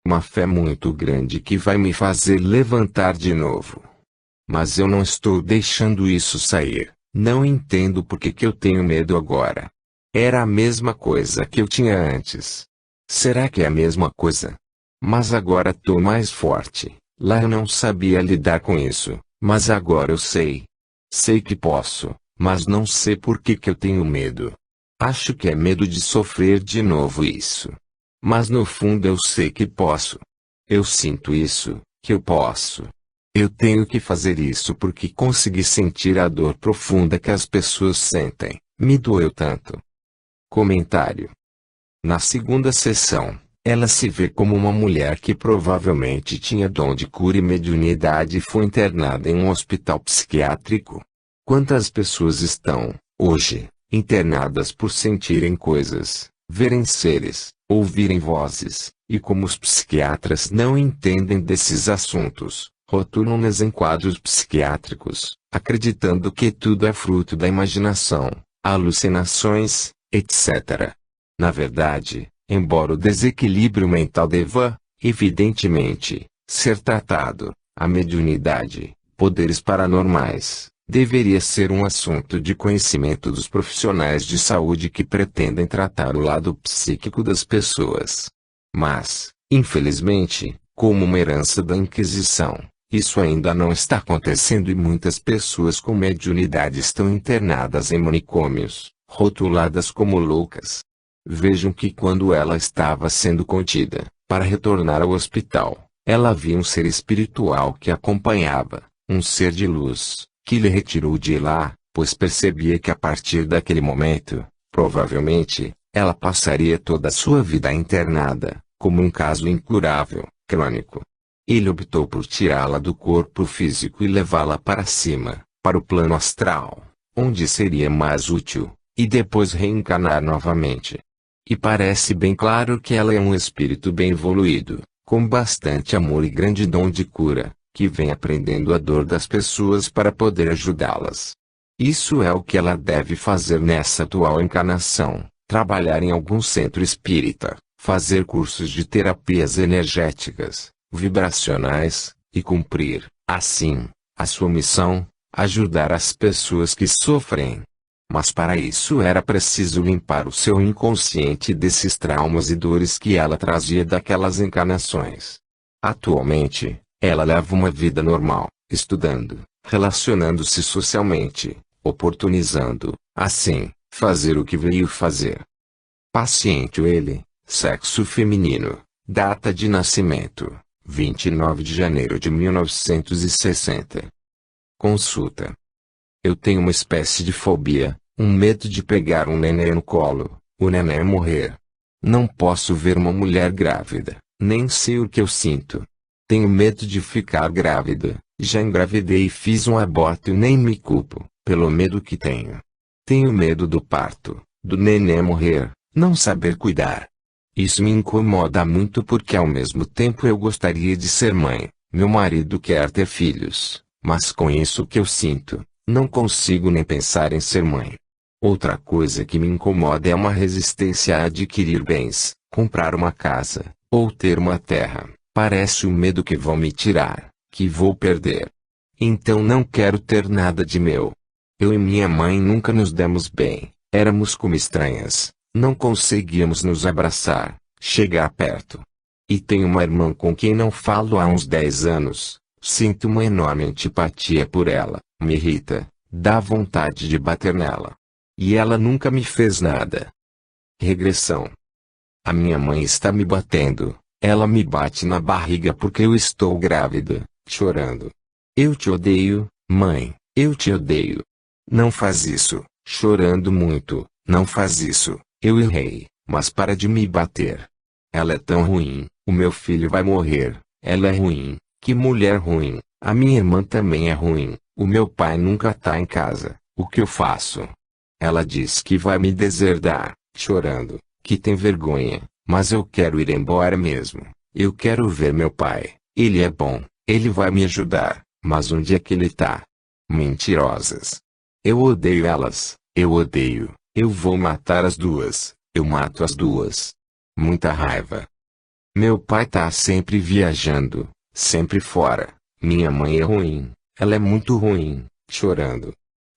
Uma fé muito grande que vai me fazer levantar de novo. Mas eu não estou deixando isso sair. Não entendo por que eu tenho medo agora. Era a mesma coisa que eu tinha antes. Será que é a mesma coisa? Mas agora tô mais forte. Lá eu não sabia lidar com isso, mas agora eu sei. Sei que posso, mas não sei por que eu tenho medo. Acho que é medo de sofrer de novo isso. Mas no fundo eu sei que posso. Eu sinto isso, que eu posso. Eu tenho que fazer isso porque consegui sentir a dor profunda que as pessoas sentem. Me doeu tanto. Comentário. Na segunda sessão, ela se vê como uma mulher que provavelmente tinha dom de cura e mediunidade e foi internada em um hospital psiquiátrico. Quantas pessoas estão, hoje, internadas por sentirem coisas, verem seres, ouvirem vozes, e como os psiquiatras não entendem desses assuntos, rotulam-nas em quadros psiquiátricos, acreditando que tudo é fruto da imaginação, alucinações, etc. Na verdade, embora o desequilíbrio mental deva, evidentemente, ser tratado, a mediunidade, poderes paranormais, deveria ser um assunto de conhecimento dos profissionais de saúde que pretendem tratar o lado psíquico das pessoas. Mas, infelizmente, como uma herança da Inquisição, isso ainda não está acontecendo e muitas pessoas com mediunidade estão internadas em manicômios, rotuladas como loucas. Vejam que quando ela estava sendo contida, para retornar ao hospital, ela viu um ser espiritual que a acompanhava, um ser de luz, que lhe retirou de lá, pois percebia que a partir daquele momento, provavelmente, ela passaria toda a sua vida internada, como um caso incurável, crônico. Ele optou por tirá-la do corpo físico e levá-la para cima, para o plano astral, onde seria mais útil, e depois reencarnar novamente. E parece bem claro que ela é um espírito bem evoluído, com bastante amor e grande dom de cura, que vem aprendendo a dor das pessoas para poder ajudá-las. Isso é o que ela deve fazer nessa atual encarnação, trabalhar em algum centro espírita, fazer cursos de terapias energéticas, vibracionais, e cumprir, assim, a sua missão, ajudar as pessoas que sofrem. Mas para isso era preciso limpar o seu inconsciente desses traumas e dores que ela trazia daquelas encarnações. Atualmente, ela leva uma vida normal, estudando, relacionando-se socialmente, oportunizando, assim, fazer o que veio fazer. Paciente ele, sexo feminino, data de nascimento, 29 de janeiro de 1960. Consulta. Eu tenho uma espécie de fobia, um medo de pegar um neném no colo, o neném morrer. Não posso ver uma mulher grávida, nem sei o que eu sinto. Tenho medo de ficar grávida, já engravidei e fiz um aborto e nem me culpo, pelo medo que tenho. Tenho medo do parto, do neném morrer, não saber cuidar. Isso me incomoda muito porque ao mesmo tempo eu gostaria de ser mãe, meu marido quer ter filhos, mas com isso que eu sinto, não consigo nem pensar em ser mãe. Outra coisa que me incomoda é uma resistência a adquirir bens, comprar uma casa, ou ter uma terra. Parece um medo que vão me tirar, que vou perder. Então não quero ter nada de meu. Eu e minha mãe nunca nos demos bem, éramos como estranhas, não conseguíamos nos abraçar, chegar perto. E tenho uma irmã com quem não falo há uns 10 anos, sinto uma enorme antipatia por ela, me irrita, dá vontade de bater nela. E ela nunca me fez nada. Regressão. A minha mãe está me batendo. Ela me bate na barriga porque eu estou grávida, chorando. Eu te odeio, mãe, eu te odeio. Não faz isso, chorando muito, não faz isso, eu errei, mas para de me bater. Ela é tão ruim, o meu filho vai morrer, ela é ruim, que mulher ruim, a minha irmã também é ruim, o meu pai nunca tá em casa, o que eu faço? Ela diz que vai me deserdar, chorando, que tem vergonha. Mas eu quero ir embora mesmo. Eu quero ver meu pai. Ele é bom. Ele vai me ajudar. Mas onde é que ele tá? Mentirosas. Eu odeio elas. Eu odeio. Eu vou matar as duas. Eu mato as duas. Muita raiva. Meu pai tá sempre viajando, sempre fora. Minha mãe é ruim, ela é muito ruim, chorando.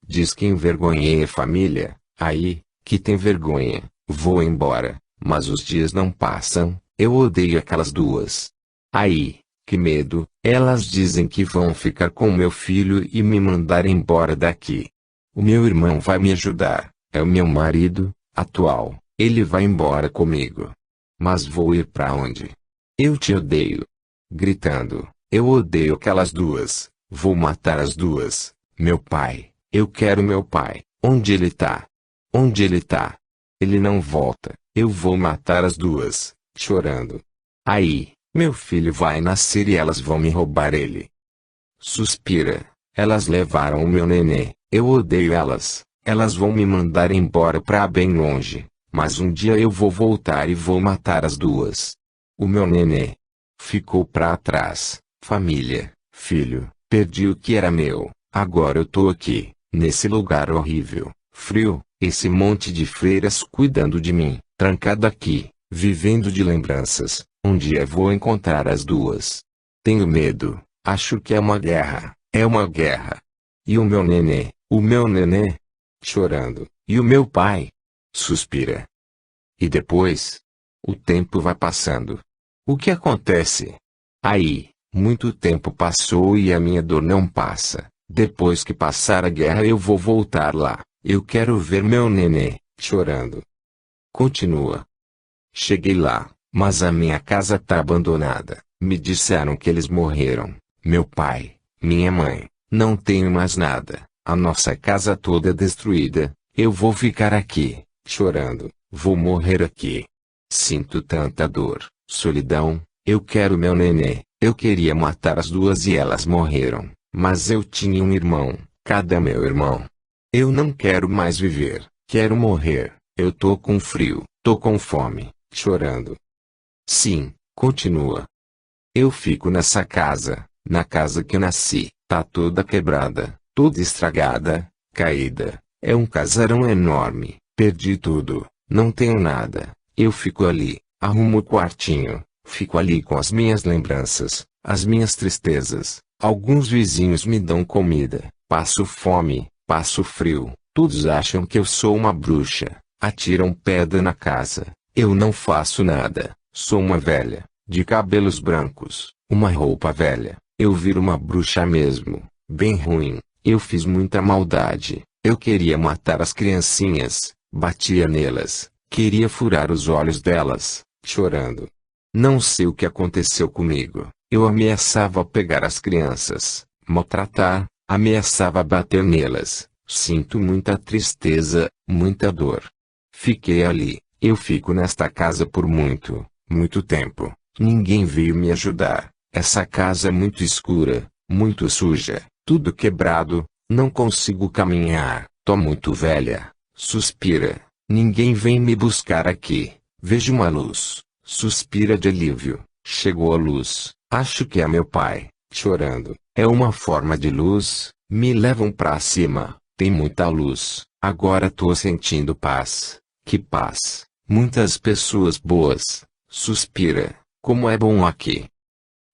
Diz que envergonhei a família, aí, que tem vergonha, vou embora, mas os dias não passam, eu odeio aquelas duas. Aí, que medo, elas dizem que vão ficar com meu filho e me mandar embora daqui. O meu irmão vai me ajudar, é o meu marido, atual, ele vai embora comigo. Mas vou ir pra onde? Eu te odeio. Gritando, eu odeio aquelas duas, vou matar as duas. Meu pai, eu quero meu pai, onde ele tá? Onde ele tá? Ele não volta, eu vou matar as duas, chorando. Aí, meu filho vai nascer e elas vão me roubar ele. Suspira, elas levaram o meu nenê, eu odeio elas, elas vão me mandar embora pra bem longe, mas um dia eu vou voltar e vou matar as duas. O meu nenê ficou pra trás, família, filho, perdi o que era meu, agora eu tô aqui, nesse lugar horrível, frio, esse monte de freiras cuidando de mim, trancado aqui, vivendo de lembranças, um dia vou encontrar as duas. Tenho medo, acho que é uma guerra, é uma guerra. E o meu nenê, chorando, e o meu pai, suspira. E depois? O tempo vai passando. O que acontece? Aí, muito tempo passou e a minha dor não passa. Depois que passar a guerra eu vou voltar lá. Eu quero ver meu nenê, chorando. Continua. Cheguei lá, mas a minha casa tá abandonada. Me disseram que eles morreram. Meu pai, minha mãe, não tenho mais nada. A nossa casa toda destruída. Eu vou ficar aqui, chorando. Vou morrer aqui. Sinto tanta dor, solidão. Eu quero meu nenê. Eu queria matar as duas e elas morreram. Mas eu tinha um irmão. Cadê meu irmão? Eu não quero mais viver. Quero morrer. Eu tô com frio. Tô com fome. Chorando. Sim, continua. Eu fico nessa casa. Na casa que eu nasci. Tá toda quebrada. Toda estragada. Caída. É um casarão enorme. Perdi tudo. Não tenho nada. Eu fico ali. Arrumo o quartinho. Fico ali com as minhas lembranças. As minhas tristezas. Alguns vizinhos me dão comida. Passo fome. Passo frio. Todos acham que eu sou uma bruxa. Atiram pedra na casa. Eu não faço nada. Sou uma velha. De cabelos brancos. Uma roupa velha. Eu viro uma bruxa mesmo. Bem ruim. Eu fiz muita maldade. Eu queria matar as criancinhas. Batia nelas. Queria furar os olhos delas. Chorando. Não sei o que aconteceu comigo. Eu ameaçava pegar as crianças. Maltratar. Ameaçava bater nelas. Sinto muita tristeza, muita dor. Fiquei ali. Eu fico nesta casa por muito, muito tempo. Ninguém veio me ajudar. Essa casa é muito escura, muito suja, tudo quebrado. Não consigo caminhar. Tô muito velha. Suspira. Ninguém vem me buscar aqui. Vejo uma luz. Suspira de alívio. Chegou a luz. Acho que é meu pai, chorando. É uma forma de luz. Me levam pra cima. Tem muita luz. Agora tô sentindo paz. Que paz. Muitas pessoas boas. Suspira. Como é bom aqui.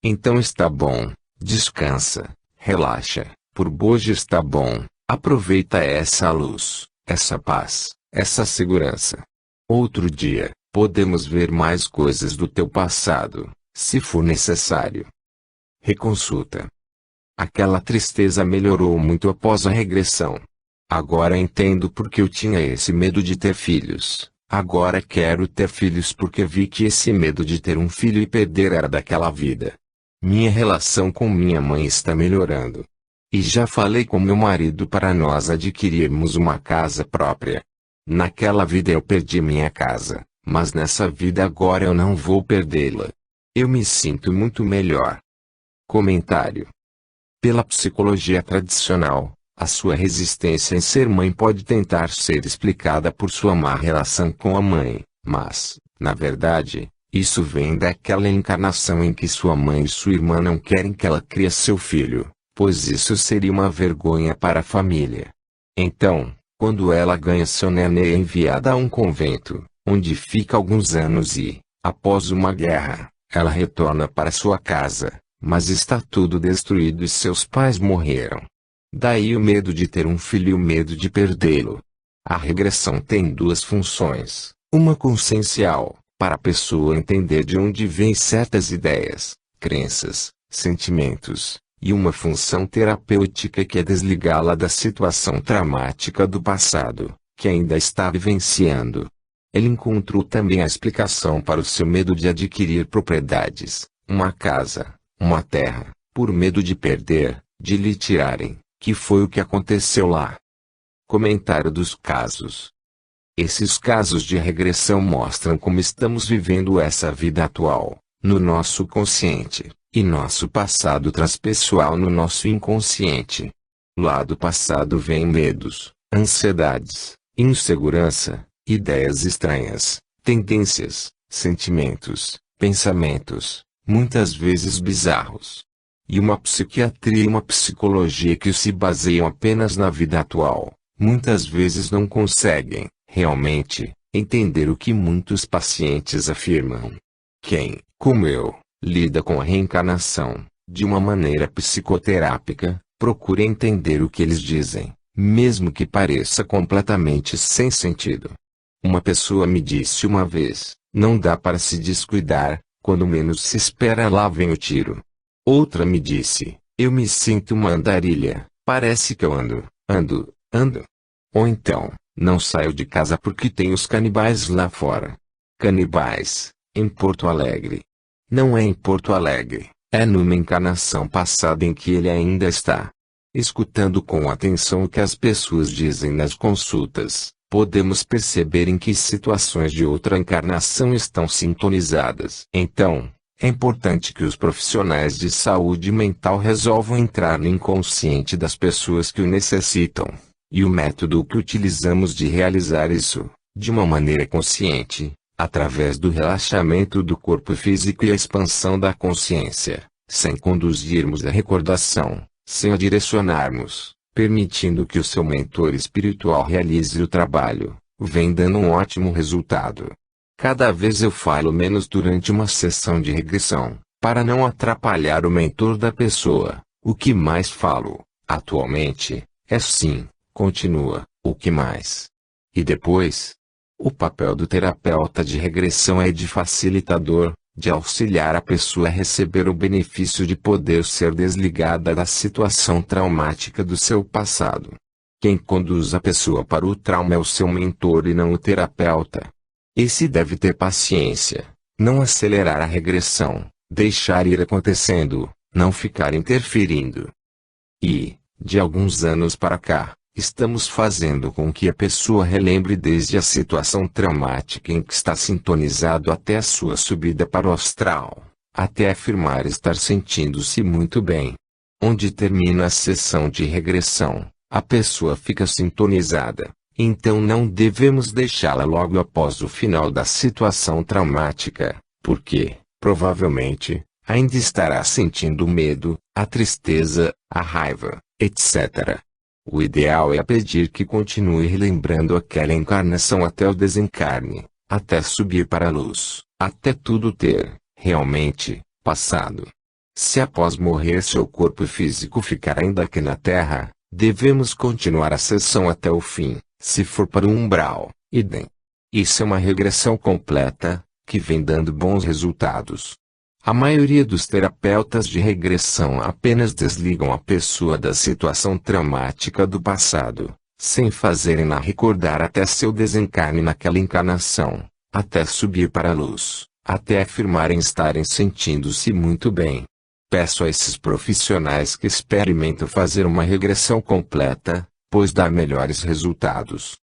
Então está bom. Descansa. Relaxa. Por hoje está bom. Aproveita essa luz. Essa paz. Essa segurança. Outro dia, podemos ver mais coisas do teu passado, se for necessário. Reconsulta. Aquela tristeza melhorou muito após a regressão. Agora entendo porque eu tinha esse medo de ter filhos. Agora quero ter filhos porque vi que esse medo de ter um filho e perder era daquela vida. Minha relação com minha mãe está melhorando. E já falei com meu marido para nós adquirirmos uma casa própria. Naquela vida eu perdi minha casa, mas nessa vida agora eu não vou perdê-la. Eu me sinto muito melhor. Comentário. Pela psicologia tradicional, a sua resistência em ser mãe pode tentar ser explicada por sua má relação com a mãe, mas, na verdade, isso vem daquela encarnação em que sua mãe e sua irmã não querem que ela crie seu filho, pois isso seria uma vergonha para a família. Então, quando ela ganha seu nenê é enviada a um convento, onde fica alguns anos e, após uma guerra, Ela retorna para sua casa, mas está tudo destruído e seus pais morreram. Daí o medo de ter um filho e o medo de perdê-lo. A regressão tem duas funções, uma consciencial, para a pessoa entender de onde vêm certas ideias, crenças, sentimentos, e uma função terapêutica que é desligá-la da situação traumática do passado, que ainda está vivenciando. Ele encontrou também a explicação para o seu medo de adquirir propriedades, uma casa, uma terra, por medo de perder, de lhe tirarem, que foi o que aconteceu lá. Comentário dos casos. Esses casos de regressão mostram como estamos vivendo essa vida atual, no nosso consciente, e nosso passado transpessoal no nosso inconsciente. Lá do passado vêm medos, ansiedades, insegurança, ideias estranhas, tendências, sentimentos, pensamentos, muitas vezes bizarros. E uma psiquiatria e uma psicologia que se baseiam apenas na vida atual, muitas vezes não conseguem, realmente, entender o que muitos pacientes afirmam. Quem, como eu, lida com a reencarnação, de uma maneira psicoterápica, procura entender o que eles dizem, mesmo que pareça completamente sem sentido. Uma pessoa me disse uma vez, não dá para se descuidar, quando menos se espera lá vem o tiro. Outra me disse, eu me sinto uma andarilha, parece que eu ando. Ou então, não saio de casa porque tem os canibais lá fora. Canibais, em Porto Alegre. Não é em Porto Alegre, é numa encarnação passada em que ele ainda está. Escutando com atenção o que as pessoas dizem nas consultas, podemos perceber em que situações de outra encarnação estão sintonizadas. Então, é importante que os profissionais de saúde mental resolvam entrar no inconsciente das pessoas que o necessitam. E o método que utilizamos de realizar isso, de uma maneira consciente, através do relaxamento do corpo físico e a expansão da consciência, sem conduzirmos a recordação, sem a direcionarmos, permitindo que o seu mentor espiritual realize o trabalho, vem dando um ótimo resultado. Cada vez eu falo menos durante uma sessão de regressão, para não atrapalhar o mentor da pessoa. O que mais falo, atualmente, é sim, continua, o que mais? E depois? O papel do terapeuta de regressão é de facilitador, de auxiliar a pessoa a receber o benefício de poder ser desligada da situação traumática do seu passado. Quem conduz a pessoa para o trauma é o seu mentor e não o terapeuta. Esse deve ter paciência, não acelerar a regressão, deixar ir acontecendo, não ficar interferindo. E, de alguns anos para cá, estamos fazendo com que a pessoa relembre desde a situação traumática em que está sintonizado até a sua subida para o astral, até afirmar estar sentindo-se muito bem. Onde termina a sessão de regressão, a pessoa fica sintonizada, então não devemos deixá-la logo após o final da situação traumática, porque, provavelmente, ainda estará sentindo o medo, a tristeza, a raiva, etc. O ideal é pedir que continue relembrando aquela encarnação até o desencarne, até subir para a luz, até tudo ter, realmente, passado. Se após morrer seu corpo físico ficar ainda aqui na Terra, devemos continuar a sessão até o fim, se for para o umbral, idem. Isso é uma regressão completa, que vem dando bons resultados. A maioria dos terapeutas de regressão apenas desligam a pessoa da situação traumática do passado, sem fazerem-na recordar até seu desencarne naquela encarnação, até subir para a luz, até afirmarem estarem sentindo-se muito bem. Peço a esses profissionais que experimentem fazer uma regressão completa, pois dá melhores resultados.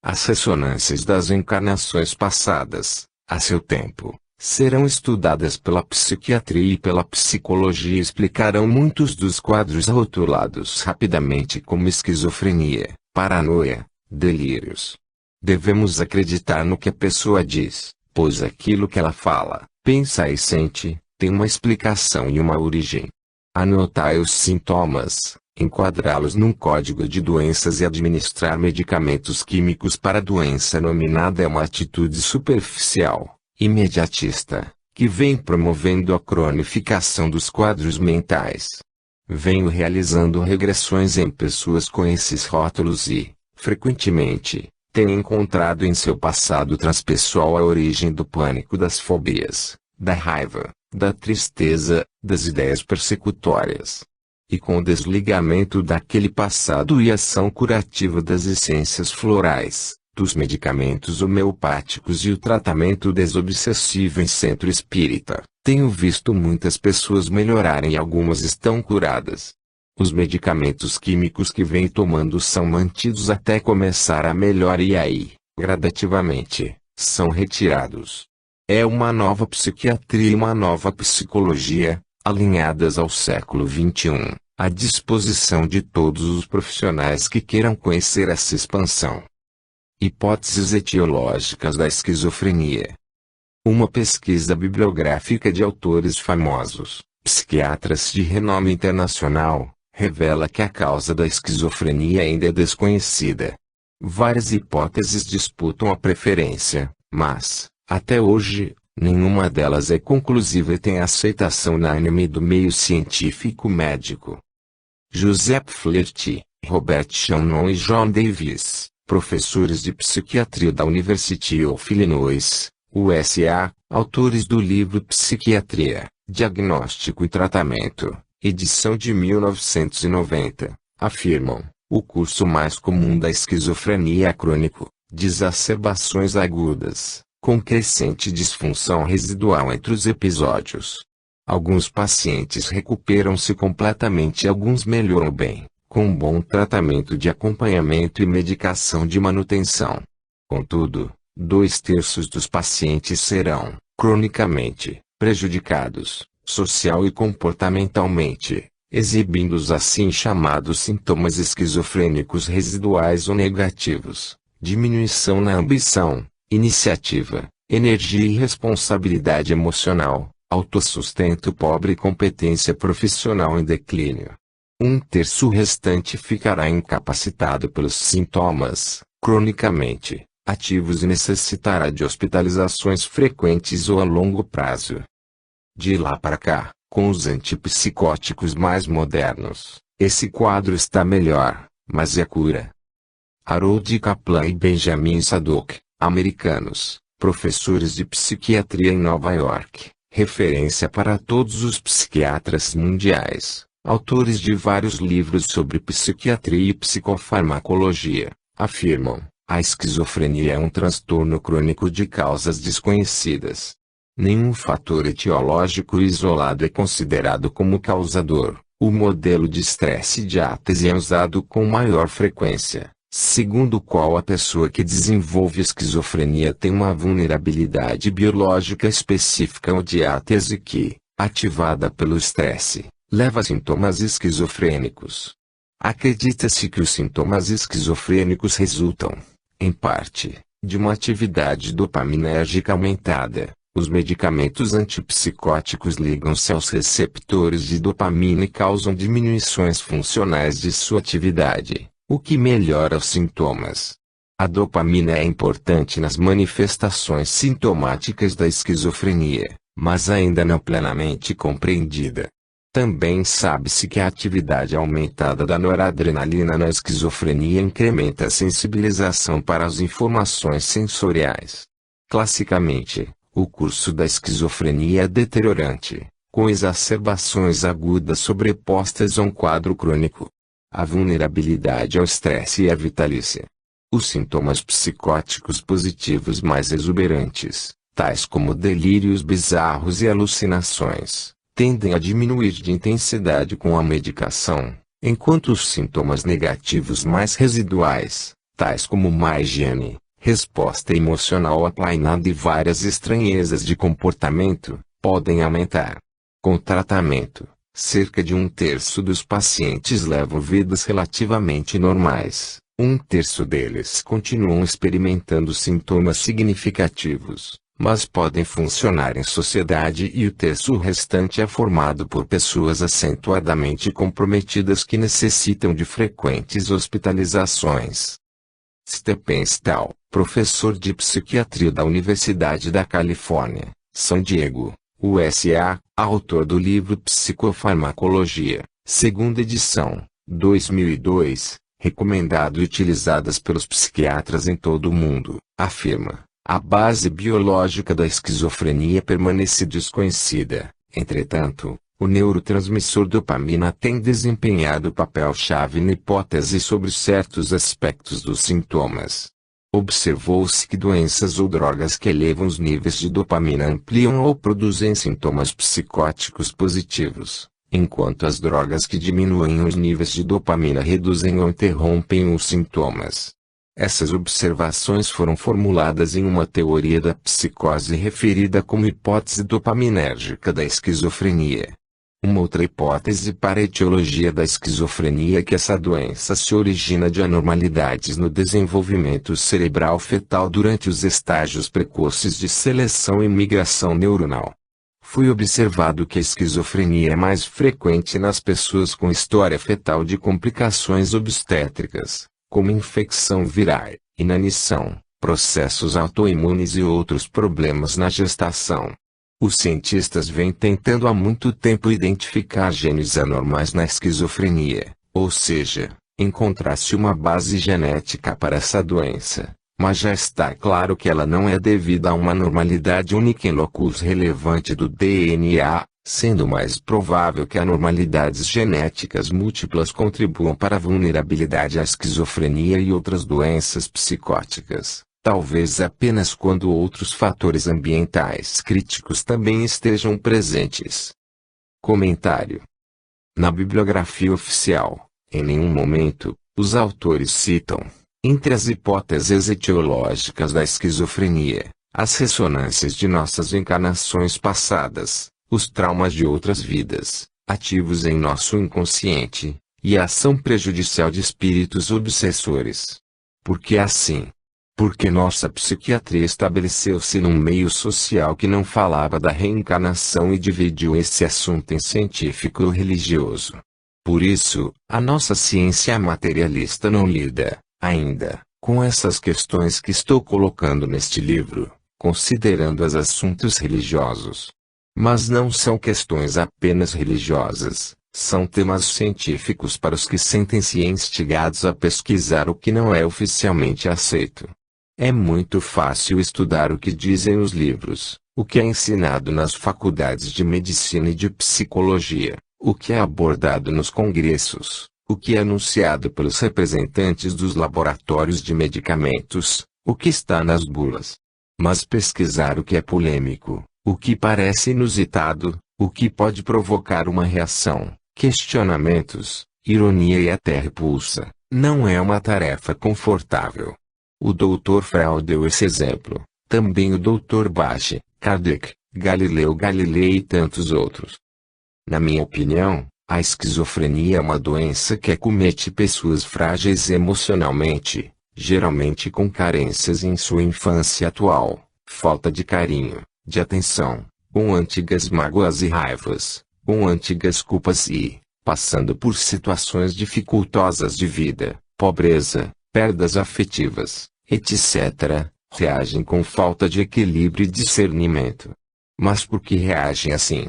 As ressonâncias das encarnações passadas, a seu tempo, serão estudadas pela psiquiatria e pela psicologia e explicarão muitos dos quadros rotulados rapidamente como esquizofrenia, paranoia, delírios. Devemos acreditar no que a pessoa diz, pois aquilo que ela fala, pensa e sente, tem uma explicação e uma origem. Anotar os sintomas, enquadrá-los num código de doenças e administrar medicamentos químicos para a doença nominada é uma atitude superficial, imediatista, que vem promovendo a cronificação dos quadros mentais. Venho realizando regressões em pessoas com esses rótulos e, frequentemente, tenho encontrado em seu passado transpessoal a origem do pânico, das fobias, da raiva, da tristeza, das ideias persecutórias. E com o desligamento daquele passado e ação curativa das essências florais, dos medicamentos homeopáticos e o tratamento desobsessivo em centro espírita, tenho visto muitas pessoas melhorarem e algumas estão curadas. Os medicamentos químicos que vem tomando são mantidos até começar a melhora e aí, gradativamente, são retirados. É uma nova psiquiatria e uma nova psicologia, alinhadas ao século XXI, à disposição de todos os profissionais que queiram conhecer essa expansão. Hipóteses etiológicas da esquizofrenia. Uma pesquisa bibliográfica de autores famosos, psiquiatras de renome internacional, revela que a causa da esquizofrenia ainda é desconhecida. Várias hipóteses disputam a preferência, mas, até hoje, nenhuma delas é conclusiva e tem aceitação unânime do meio científico médico. Joseph Flirt, Robert Shannon e John Davis, professores de psiquiatria da University of Illinois, USA, autores do livro Psiquiatria, Diagnóstico e Tratamento, edição de 1990, afirmam: o curso mais comum da esquizofrenia é crônico, de exacerbações agudas, com crescente disfunção residual entre os episódios. Alguns pacientes recuperam-se completamente e alguns melhoram bem, com um bom tratamento de acompanhamento e medicação de manutenção. Contudo, 2/3 dos pacientes serão, cronicamente, prejudicados, social e comportamentalmente, exibindo os assim chamados sintomas esquizofrênicos residuais ou negativos: diminuição na ambição, iniciativa, energia e responsabilidade emocional, autossustento pobre e competência profissional em declínio. 1/3 restante ficará incapacitado pelos sintomas, cronicamente, ativos e necessitará de hospitalizações frequentes ou a longo prazo. De lá para cá, com os antipsicóticos mais modernos, esse quadro está melhor, mas é cura. Harold Kaplan e Benjamin Sadok, americanos, professores de psiquiatria em Nova York, referência para todos os psiquiatras mundiais, autores de vários livros sobre psiquiatria e psicofarmacologia, afirmam: a esquizofrenia é um transtorno crônico de causas desconhecidas. Nenhum fator etiológico isolado é considerado como causador. O modelo de estresse de Ates é usado com maior frequência, segundo o qual a pessoa que desenvolve esquizofrenia tem uma vulnerabilidade biológica específica ao diátese que, ativada pelo estresse, leva a sintomas esquizofrênicos. Acredita-se que os sintomas esquizofrênicos resultam, em parte, de uma atividade dopaminérgica aumentada. Os medicamentos antipsicóticos ligam-se aos receptores de dopamina e causam diminuições funcionais de sua atividade, o que melhora os sintomas. A dopamina é importante nas manifestações sintomáticas da esquizofrenia, mas ainda não plenamente compreendida. Também sabe-se que a atividade aumentada da noradrenalina na esquizofrenia incrementa a sensibilização para as informações sensoriais. Classicamente, o curso da esquizofrenia é deteriorante, com exacerbações agudas sobrepostas a um quadro crônico. A vulnerabilidade ao estresse é vitalícia. Os sintomas psicóticos positivos mais exuberantes, tais como delírios bizarros e alucinações, tendem a diminuir de intensidade com a medicação, enquanto os sintomas negativos mais residuais, tais como má higiene, resposta emocional aplainada e várias estranhezas de comportamento, podem aumentar. Com tratamento, cerca de 1/3 dos pacientes levam vidas relativamente normais, 1/3 deles continuam experimentando sintomas significativos, mas podem funcionar em sociedade e o terço restante é formado por pessoas acentuadamente comprometidas que necessitam de frequentes hospitalizações. Stephen Stahl, professor de psiquiatria da Universidade da Califórnia, San Diego, USA, autor do livro Psicofarmacologia, segunda edição, 2002, recomendado e utilizadas pelos psiquiatras em todo o mundo, afirma: a base biológica da esquizofrenia permanece desconhecida. Entretanto, o neurotransmissor dopamina tem desempenhado papel-chave na hipótese sobre certos aspectos dos sintomas. Observou-se que doenças ou drogas que elevam os níveis de dopamina ampliam ou produzem sintomas psicóticos positivos, enquanto as drogas que diminuem os níveis de dopamina reduzem ou interrompem os sintomas. Essas observações foram formuladas em uma teoria da psicose referida como hipótese dopaminérgica da esquizofrenia. Uma outra hipótese para a etiologia da esquizofrenia é que essa doença se origina de anormalidades no desenvolvimento cerebral fetal durante os estágios precoces de seleção e migração neuronal. Foi observado que a esquizofrenia é mais frequente nas pessoas com história fetal de complicações obstétricas, como infecção viral, inanição, processos autoimunes e outros problemas na gestação. Os cientistas vêm tentando há muito tempo identificar genes anormais na esquizofrenia, ou seja, encontrar-se uma base genética para essa doença, mas já está claro que ela não é devida a uma anormalidade única em locus relevante do DNA, sendo mais provável que anormalidades genéticas múltiplas contribuam para a vulnerabilidade à esquizofrenia e outras doenças psicóticas. Talvez apenas quando outros fatores ambientais críticos também estejam presentes. Comentário: na bibliografia oficial, em nenhum momento, os autores citam, entre as hipóteses etiológicas da esquizofrenia, as ressonâncias de nossas encarnações passadas, os traumas de outras vidas, ativos em nosso inconsciente, e a ação prejudicial de espíritos obsessores. Por que assim? Porque nossa psiquiatria estabeleceu-se num meio social que não falava da reencarnação e dividiu esse assunto em científico e religioso. Por isso, a nossa ciência materialista não lida, ainda, com essas questões que estou colocando neste livro, considerando-as assuntos religiosos. Mas não são questões apenas religiosas, são temas científicos para os que sentem-se instigados a pesquisar o que não é oficialmente aceito. É muito fácil estudar o que dizem os livros, o que é ensinado nas faculdades de medicina e de psicologia, o que é abordado nos congressos, o que é anunciado pelos representantes dos laboratórios de medicamentos, o que está nas bulas. Mas pesquisar o que é polêmico, o que parece inusitado, o que pode provocar uma reação, questionamentos, ironia e até repulsa, não é uma tarefa confortável. O Dr. Freud deu esse exemplo, também o Dr. Bach, Kardec, Galileu Galilei e tantos outros. Na minha opinião, a esquizofrenia é uma doença que acomete pessoas frágeis emocionalmente, geralmente com carências em sua infância atual, falta de carinho, de atenção, com antigas mágoas e raivas, com antigas culpas e, passando por situações dificultosas de vida, pobreza, perdas afetivas, etc., reagem com falta de equilíbrio e discernimento. Mas por que reagem assim?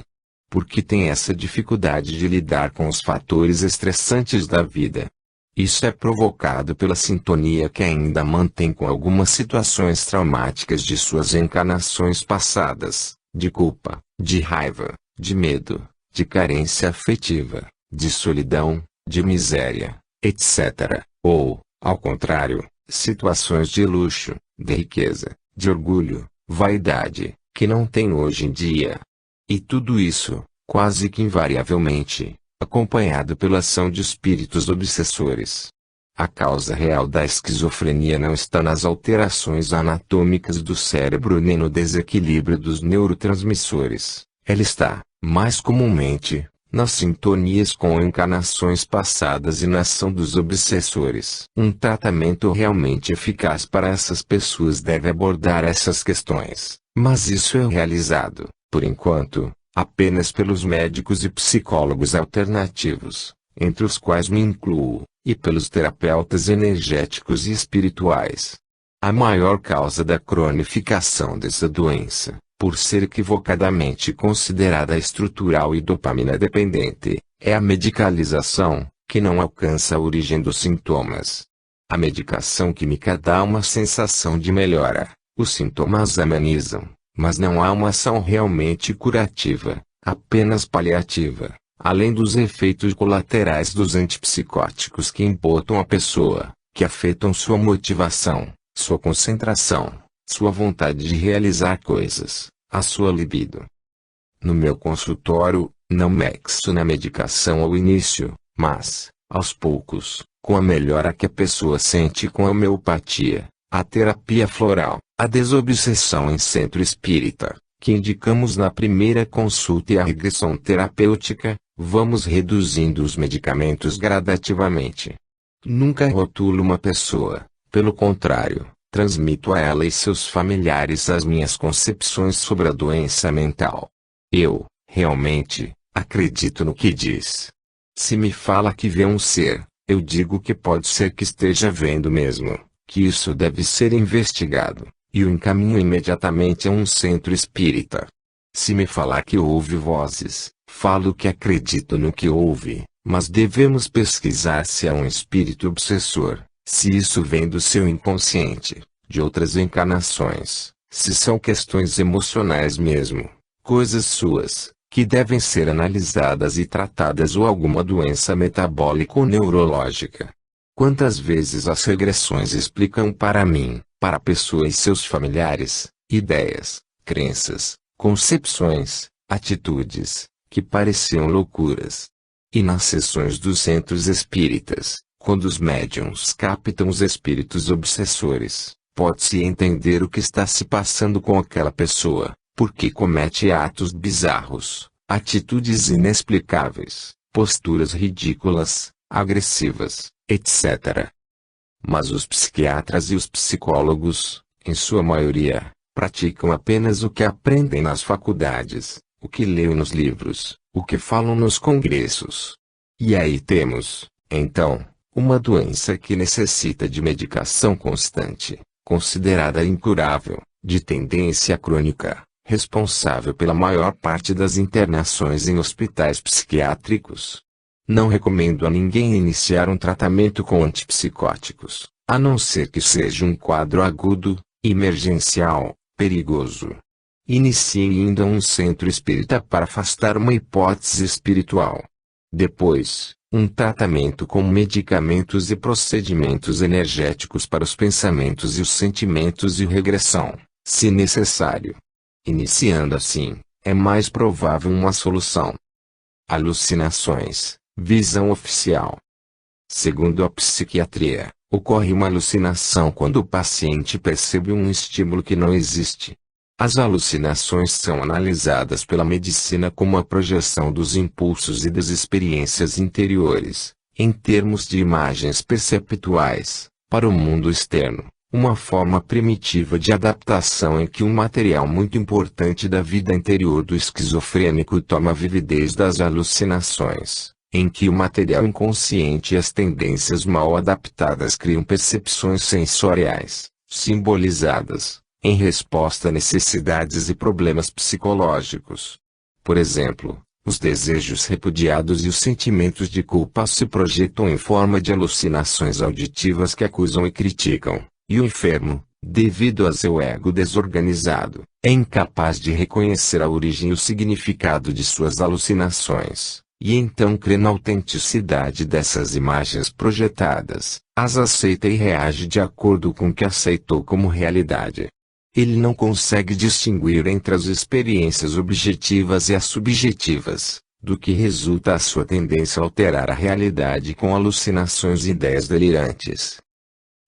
Porque têm essa dificuldade de lidar com os fatores estressantes da vida. Isso é provocado pela sintonia que ainda mantém com algumas situações traumáticas de suas encarnações passadas, de culpa, de raiva, de medo, de carência afetiva, de solidão, de miséria, etc. Ou, ao contrário, situações de luxo, de riqueza, de orgulho, vaidade, que não tem hoje em dia. E tudo isso, quase que invariavelmente, acompanhado pela ação de espíritos obsessores. A causa real da esquizofrenia não está nas alterações anatômicas do cérebro nem no desequilíbrio dos neurotransmissores. Ela está, mais comumente, nas sintonias com encarnações passadas e na ação dos obsessores. Um tratamento realmente eficaz para essas pessoas deve abordar essas questões, mas isso é realizado, por enquanto, apenas pelos médicos e psicólogos alternativos, entre os quais me incluo, e pelos terapeutas energéticos e espirituais. A maior causa da cronificação dessa doença, por ser equivocadamente considerada estrutural e dopamina dependente, é a medicalização, que não alcança a origem dos sintomas. A medicação química dá uma sensação de melhora, os sintomas amenizam, mas não há uma ação realmente curativa, apenas paliativa, além dos efeitos colaterais dos antipsicóticos que embotam a pessoa, que afetam sua motivação, sua concentração, sua vontade de realizar coisas, a sua libido. No meu consultório, não mexo na medicação ao início, mas, aos poucos, com a melhora que a pessoa sente com a homeopatia, a terapia floral, a desobsessão em centro espírita, que indicamos na primeira consulta e a regressão terapêutica, vamos reduzindo os medicamentos gradativamente. Nunca rotulo uma pessoa, pelo contrário, transmito a ela e seus familiares as minhas concepções sobre a doença mental. Eu, realmente, acredito no que diz. Se me fala que vê um ser, eu digo que pode ser que esteja vendo mesmo, que isso deve ser investigado, e o encaminho imediatamente a um centro espírita. Se me falar que ouve vozes, falo que acredito no que ouve, mas devemos pesquisar se é um espírito obsessor, se isso vem do seu inconsciente, de outras encarnações, se são questões emocionais mesmo, coisas suas, que devem ser analisadas e tratadas ou alguma doença metabólica ou neurológica. Quantas vezes as regressões explicam para mim, para a pessoa e seus familiares, ideias, crenças, concepções, atitudes, que pareciam loucuras. E nas sessões dos centros espíritas, quando os médiuns captam os espíritos obsessores, pode-se entender o que está se passando com aquela pessoa, porque comete atos bizarros, atitudes inexplicáveis, posturas ridículas, agressivas, etc. Mas os psiquiatras e os psicólogos, em sua maioria, praticam apenas o que aprendem nas faculdades, o que leem nos livros, o que falam nos congressos. E aí temos, então, uma doença que necessita de medicação constante, considerada incurável, de tendência crônica, responsável pela maior parte das internações em hospitais psiquiátricos. Não recomendo a ninguém iniciar um tratamento com antipsicóticos, a não ser que seja um quadro agudo, emergencial, perigoso. Inicie indo a um centro espírita para afastar uma hipótese espiritual. Depois, um tratamento com medicamentos e procedimentos energéticos para os pensamentos e os sentimentos e regressão, se necessário. Iniciando assim, é mais provável uma solução. Alucinações, visão oficial. Segundo a psiquiatria, ocorre uma alucinação quando o paciente percebe um estímulo que não existe. As alucinações são analisadas pela medicina como a projeção dos impulsos e das experiências interiores, em termos de imagens perceptuais, para o mundo externo, uma forma primitiva de adaptação em que um material muito importante da vida interior do esquizofrênico toma vividez das alucinações, em que o material inconsciente e as tendências mal adaptadas criam percepções sensoriais, simbolizadas, em resposta a necessidades e problemas psicológicos. Por exemplo, os desejos repudiados e os sentimentos de culpa se projetam em forma de alucinações auditivas que acusam e criticam, e o enfermo, devido a seu ego desorganizado, é incapaz de reconhecer a origem e o significado de suas alucinações, e então crê na autenticidade dessas imagens projetadas, as aceita e reage de acordo com o que aceitou como realidade. Ele não consegue distinguir entre as experiências objetivas e as subjetivas, do que resulta a sua tendência a alterar a realidade com alucinações e ideias delirantes.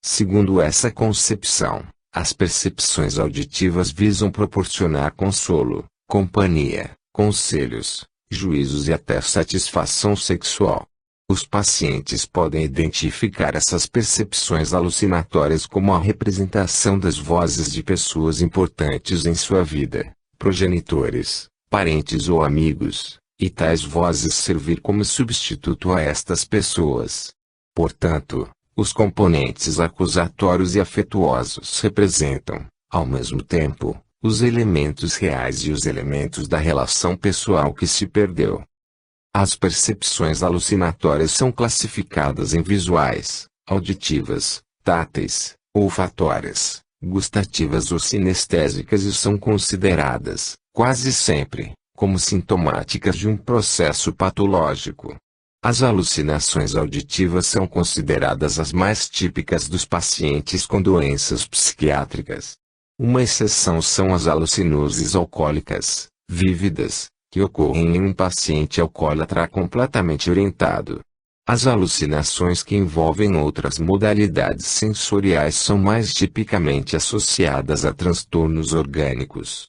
Segundo essa concepção, as percepções auditivas visam proporcionar consolo, companhia, conselhos, juízos e até satisfação sexual. Os pacientes podem identificar essas percepções alucinatórias como a representação das vozes de pessoas importantes em sua vida, progenitores, parentes ou amigos, e tais vozes servir como substituto a estas pessoas. Portanto, os componentes acusatórios e afetuosos representam, ao mesmo tempo, os elementos reais e os elementos da relação pessoal que se perdeu. As percepções alucinatórias são classificadas em visuais, auditivas, táteis, olfatórias, gustativas ou sinestésicas e são consideradas, quase sempre, como sintomáticas de um processo patológico. As alucinações auditivas são consideradas as mais típicas dos pacientes com doenças psiquiátricas. Uma exceção são as alucinoses alcoólicas, vívidas, que ocorrem em um paciente alcoólatra completamente orientado. As alucinações que envolvem outras modalidades sensoriais são mais tipicamente associadas a transtornos orgânicos.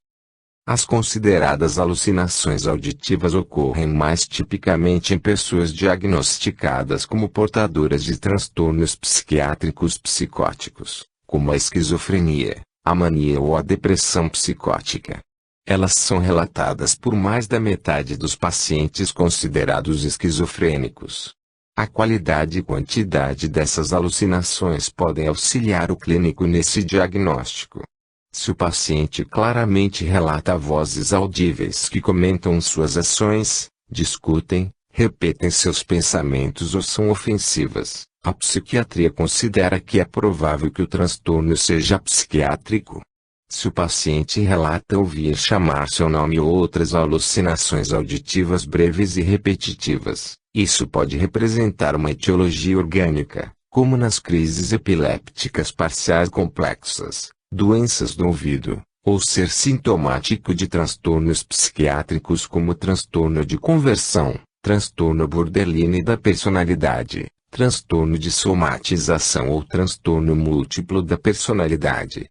As consideradas alucinações auditivas ocorrem mais tipicamente em pessoas diagnosticadas como portadoras de transtornos psiquiátricos psicóticos, como a esquizofrenia, a mania ou a depressão psicótica. Elas são relatadas por mais da metade dos pacientes considerados esquizofrênicos. A qualidade e quantidade dessas alucinações podem auxiliar o clínico nesse diagnóstico. Se o paciente claramente relata vozes audíveis que comentam suas ações, discutem, repetem seus pensamentos ou são ofensivas, a psiquiatria considera que é provável que o transtorno seja psiquiátrico. Se o paciente relata ouvir chamar seu nome ou outras alucinações auditivas breves e repetitivas, isso pode representar uma etiologia orgânica, como nas crises epilépticas parciais complexas, doenças do ouvido, ou ser sintomático de transtornos psiquiátricos como transtorno de conversão, transtorno borderline da personalidade, transtorno de somatização ou transtorno múltiplo da personalidade.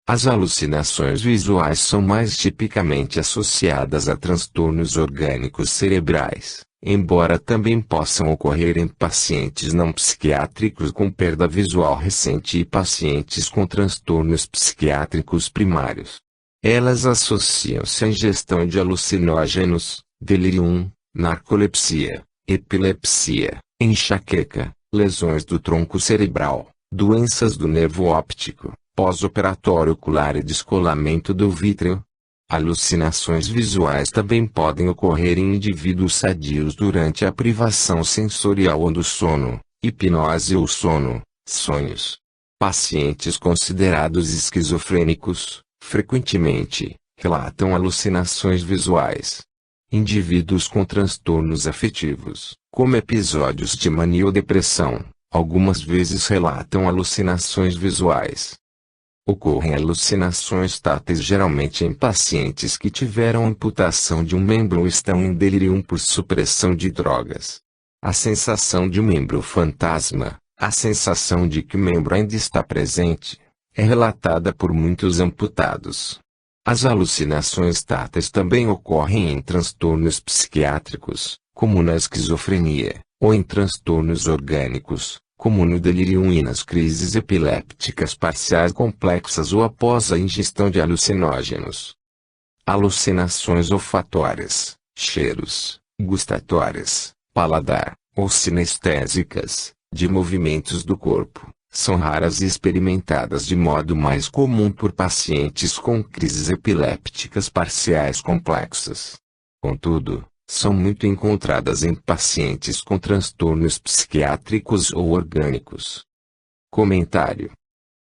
As alucinações visuais são mais tipicamente associadas a transtornos orgânicos cerebrais, embora também possam ocorrer em pacientes não psiquiátricos com perda visual recente e pacientes com transtornos psiquiátricos primários. Elas associam-se à ingestão de alucinógenos, delírio, narcolepsia, epilepsia, enxaqueca, lesões do tronco cerebral, doenças do nervo óptico, pós-operatório ocular e descolamento do vítreo. Alucinações visuais também podem ocorrer em indivíduos sadios durante a privação sensorial ou do sono, hipnose ou sono, sonhos. Pacientes considerados esquizofrênicos, frequentemente, relatam alucinações visuais. Indivíduos com transtornos afetivos, como episódios de mania ou depressão, algumas vezes relatam alucinações visuais. Ocorrem alucinações táteis geralmente em pacientes que tiveram amputação de um membro ou estão em delírio por supressão de drogas. A sensação de um membro fantasma, a sensação de que o membro ainda está presente, é relatada por muitos amputados. As alucinações táteis também ocorrem em transtornos psiquiátricos, como na esquizofrenia, ou em transtornos orgânicos, como no delírio e nas crises epilépticas parciais complexas ou após a ingestão de alucinógenos. Alucinações olfatórias, cheiros, gustatórias, paladar, ou sinestésicas, de movimentos do corpo, são raras e experimentadas de modo mais comum por pacientes com crises epilépticas parciais complexas. Contudo, são muito encontradas em pacientes com transtornos psiquiátricos ou orgânicos. Comentário: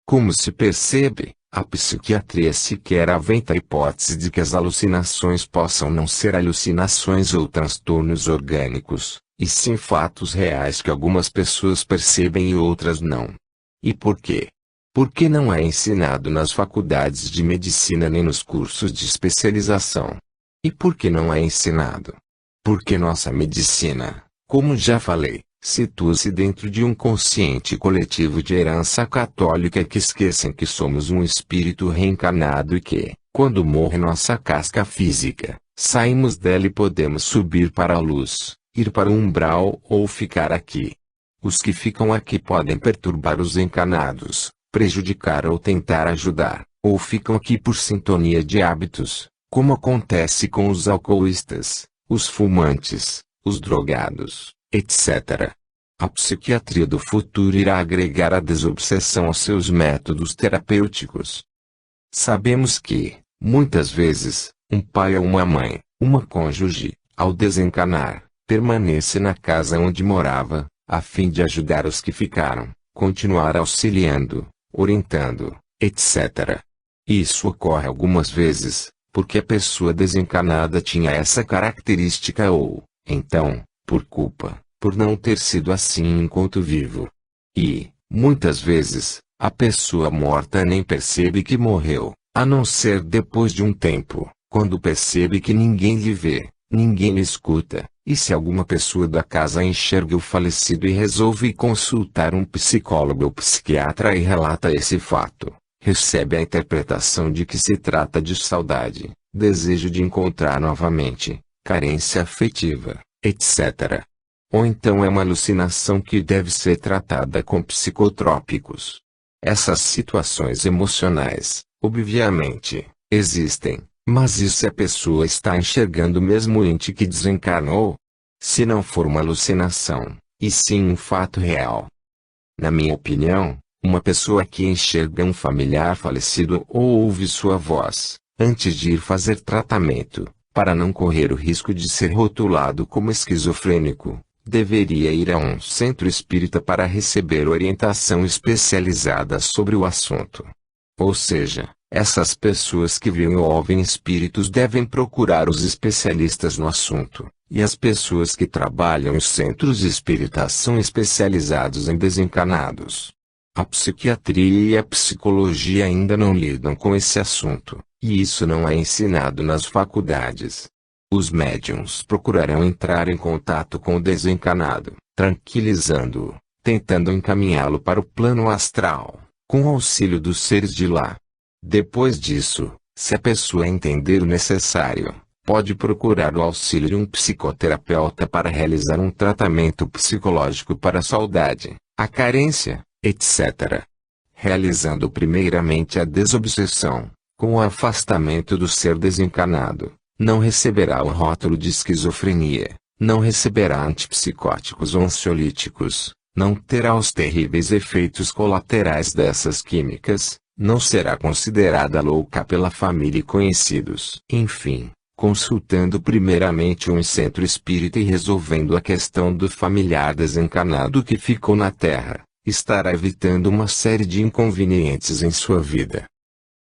como se percebe, a psiquiatria sequer aventa a hipótese de que as alucinações possam não ser alucinações ou transtornos orgânicos, e sim fatos reais que algumas pessoas percebem e outras não. E por quê? Porque não é ensinado nas faculdades de medicina nem nos cursos de especialização. E por que não é ensinado? Porque nossa medicina, como já falei, situa-se dentro de um consciente coletivo de herança católica que esquecem que somos um espírito reencarnado e que, quando morre nossa casca física, saímos dela e podemos subir para a luz, ir para o umbral ou ficar aqui. Os que ficam aqui podem perturbar os encarnados, prejudicar ou tentar ajudar, ou ficam aqui por sintonia de hábitos, como acontece com os alcoolistas, os fumantes, os drogados, etc. A psiquiatria do futuro irá agregar a desobsessão aos seus métodos terapêuticos. Sabemos que, Muitas vezes, um pai ou uma mãe, uma cônjuge, ao desencarnar, permanece na casa onde morava, a fim de ajudar os que ficaram, continuar auxiliando, orientando, etc. Isso ocorre algumas vezes, porque a pessoa desencarnada tinha essa característica ou, então, por não ter sido assim enquanto vivo. E, muitas vezes, a pessoa morta nem percebe que morreu, a não ser depois de um tempo, quando percebe que ninguém lhe vê, ninguém lhe escuta, e se alguma pessoa da casa enxerga o falecido e resolve consultar um psicólogo ou psiquiatra e relata esse fato, recebe a interpretação de que se trata de saudade, desejo de encontrar novamente, carência afetiva, etc. Ou então é uma alucinação que deve ser tratada com psicotrópicos. Essas situações emocionais, obviamente, existem, mas e se a pessoa está enxergando mesmo o ente que desencarnou? Se não for uma alucinação, e sim um fato real. Na minha opinião, uma pessoa que enxerga um familiar falecido ou ouve sua voz, antes de ir fazer tratamento, para não correr o risco de ser rotulado como esquizofrênico, deveria ir a um centro espírita para receber orientação especializada sobre o assunto. Ou seja, essas pessoas que veem ou ouvem espíritos devem procurar os especialistas no assunto, e as pessoas que trabalham em centros espíritas são especializados em desencarnados. A psiquiatria e a psicologia ainda não lidam com esse assunto, e isso não é ensinado nas faculdades. Os médiuns procurarão entrar em contato com o desencarnado, tranquilizando-o, tentando encaminhá-lo para o plano astral, com o auxílio dos seres de lá. Depois disso, se a pessoa entender o necessário, pode procurar o auxílio de um psicoterapeuta para realizar um tratamento psicológico para a saudade, a carência, etc. Realizando primeiramente a desobsessão, com o afastamento do ser desencarnado. Não receberá o rótulo de esquizofrenia, não receberá antipsicóticos ou ansiolíticos, não terá os terríveis efeitos colaterais dessas químicas, não será considerada louca pela família e conhecidos. Enfim, consultando primeiramente um centro espírita e resolvendo a questão do familiar desencarnado que ficou na Terra, estará evitando uma série de inconvenientes em sua vida.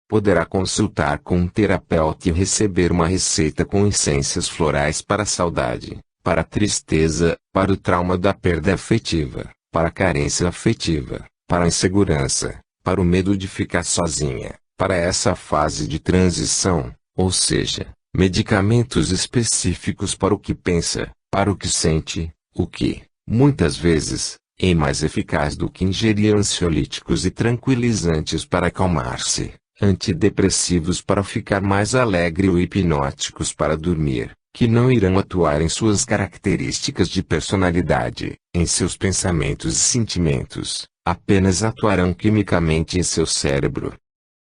Poderá consultar com um terapeuta e receber uma receita com essências florais para a saudade, para a tristeza, para o trauma da perda afetiva, para a carência afetiva, para a insegurança, para o medo de ficar sozinha, para essa fase de transição, ou seja, medicamentos específicos para o que pensa, para o que sente, o que, muitas vezes, é mais eficaz do que ingerir ansiolíticos e tranquilizantes para acalmar-se. Antidepressivos para ficar mais alegre ou hipnóticos para dormir, que não irão atuar em suas características de personalidade, em seus pensamentos e sentimentos, apenas atuarão quimicamente em seu cérebro.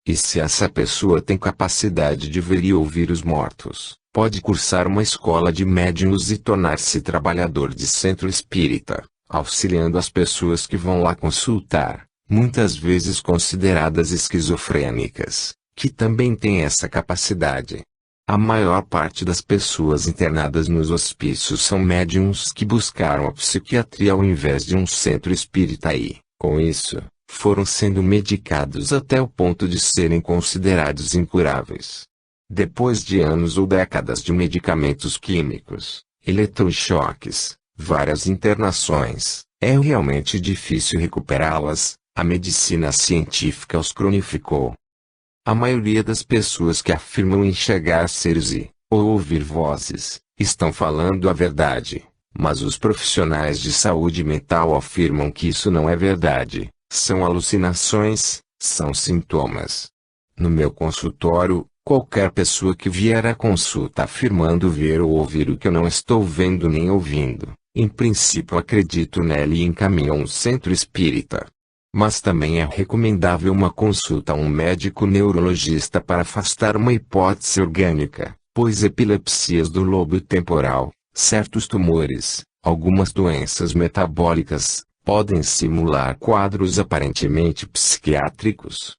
E se essa pessoa tem capacidade de ver e ouvir os mortos, pode cursar uma escola de médiuns e tornar-se trabalhador de centro espírita, auxiliando as pessoas que vão lá consultar, muitas vezes consideradas esquizofrênicas, que também têm essa capacidade. A maior parte das pessoas internadas nos hospícios são médiuns que buscaram a psiquiatria ao invés de um centro espírita e, com isso, foram sendo medicados até o ponto de serem considerados incuráveis. Depois de anos ou décadas de medicamentos químicos, eletrochoques, várias internações, é realmente difícil recuperá-las. A medicina científica os cronificou. A maioria das pessoas que afirmam enxergar seres ou ouvir vozes, estão falando a verdade, mas os profissionais de saúde mental afirmam que isso não é verdade, são alucinações, são sintomas. No meu consultório, qualquer pessoa que vier à consulta afirmando ver ou ouvir o que eu não estou vendo nem ouvindo, em princípio acredito nela e encaminho a um centro espírita. Mas também é recomendável uma consulta a um médico neurologista para afastar uma hipótese orgânica, pois epilepsias do lobo temporal, certos tumores, algumas doenças metabólicas, podem simular quadros aparentemente psiquiátricos.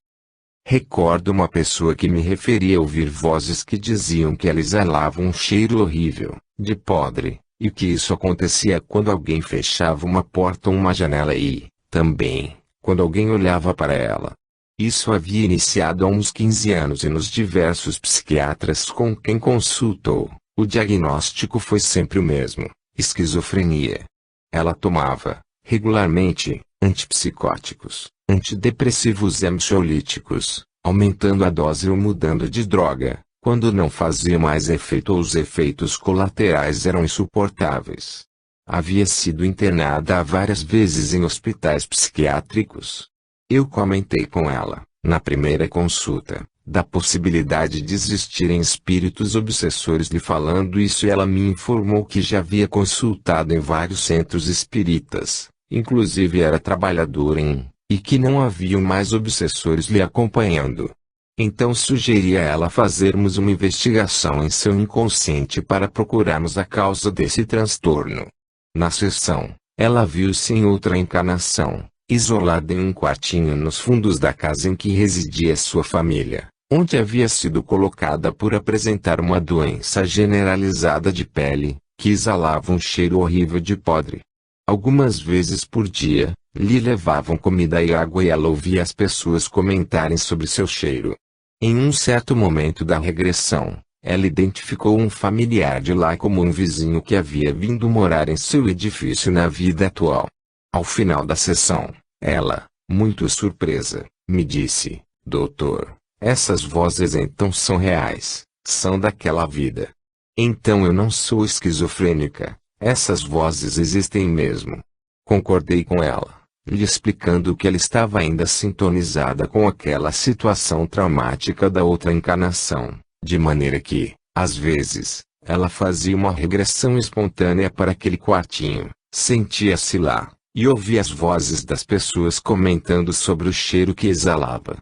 Recordo uma pessoa que me referia a ouvir vozes que diziam que ela exalava um cheiro horrível, de podre, e que isso acontecia quando alguém fechava uma porta ou uma janela e, também, quando alguém olhava para ela. Isso havia iniciado há uns 15 anos e nos diversos psiquiatras com quem consultou, o diagnóstico foi sempre o mesmo: esquizofrenia. Ela tomava, regularmente, antipsicóticos, antidepressivos e ansiolíticos, aumentando a dose ou mudando de droga, quando não fazia mais efeito ou os efeitos colaterais eram insuportáveis. Havia sido internada várias vezes em hospitais psiquiátricos. Eu comentei com ela, na primeira consulta, da possibilidade de existirem espíritos obsessores lhe falando isso, e ela me informou que já havia consultado em vários centros espíritas, inclusive era trabalhadora em, e que não haviam mais obsessores lhe acompanhando. Então sugeri a ela fazermos uma investigação em seu inconsciente para procurarmos a causa desse transtorno. Na sessão, ela viu-se em outra encarnação, isolada em um quartinho nos fundos da casa em que residia sua família, onde havia sido colocada por apresentar uma doença generalizada de pele, que exalava um cheiro horrível de podre. Algumas vezes por dia, lhe levavam comida e água e ela ouvia as pessoas comentarem sobre seu cheiro. Em um certo momento da regressão, ela identificou um familiar de lá como um vizinho que havia vindo morar em seu edifício na vida atual. Ao final da sessão, ela, muito surpresa, me disse: "Doutor, essas vozes então são reais, são daquela vida. Então eu não sou esquizofrênica, essas vozes existem mesmo." Concordei com ela, lhe explicando que ela estava ainda sintonizada com aquela situação traumática da outra encarnação, de maneira que, às vezes, ela fazia uma regressão espontânea para aquele quartinho, sentia-se lá, e ouvia as vozes das pessoas comentando sobre o cheiro que exalava.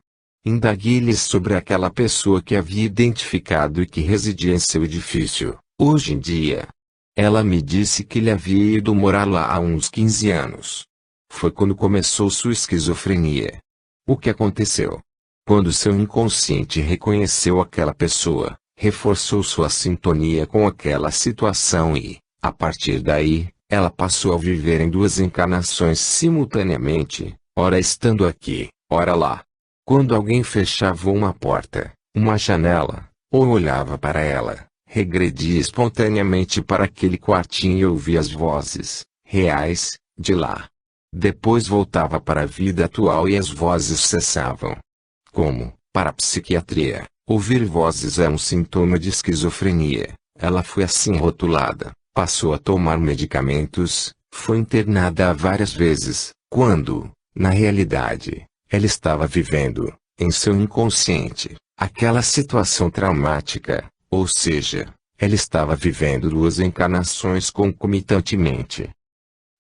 Indaguei-lhes sobre aquela pessoa que havia identificado e que residia em seu edifício, hoje em dia. Ela me disse que ele havia ido morar lá há uns 15 anos. Foi quando começou sua esquizofrenia. O que aconteceu? Quando seu inconsciente reconheceu aquela pessoa, reforçou sua sintonia com aquela situação e, a partir daí, ela passou a viver em duas encarnações simultaneamente, ora estando aqui, ora lá. Quando alguém fechava uma porta, uma janela, ou olhava para ela, regredia espontaneamente para aquele quartinho e ouvia as vozes, reais, de lá. Depois voltava para a vida atual e as vozes cessavam. Como, para a psiquiatria, ouvir vozes é um sintoma de esquizofrenia, ela foi assim rotulada, passou a tomar medicamentos, foi internada várias vezes, quando, na realidade, ela estava vivendo, em seu inconsciente, aquela situação traumática, ou seja, ela estava vivendo duas encarnações concomitantemente.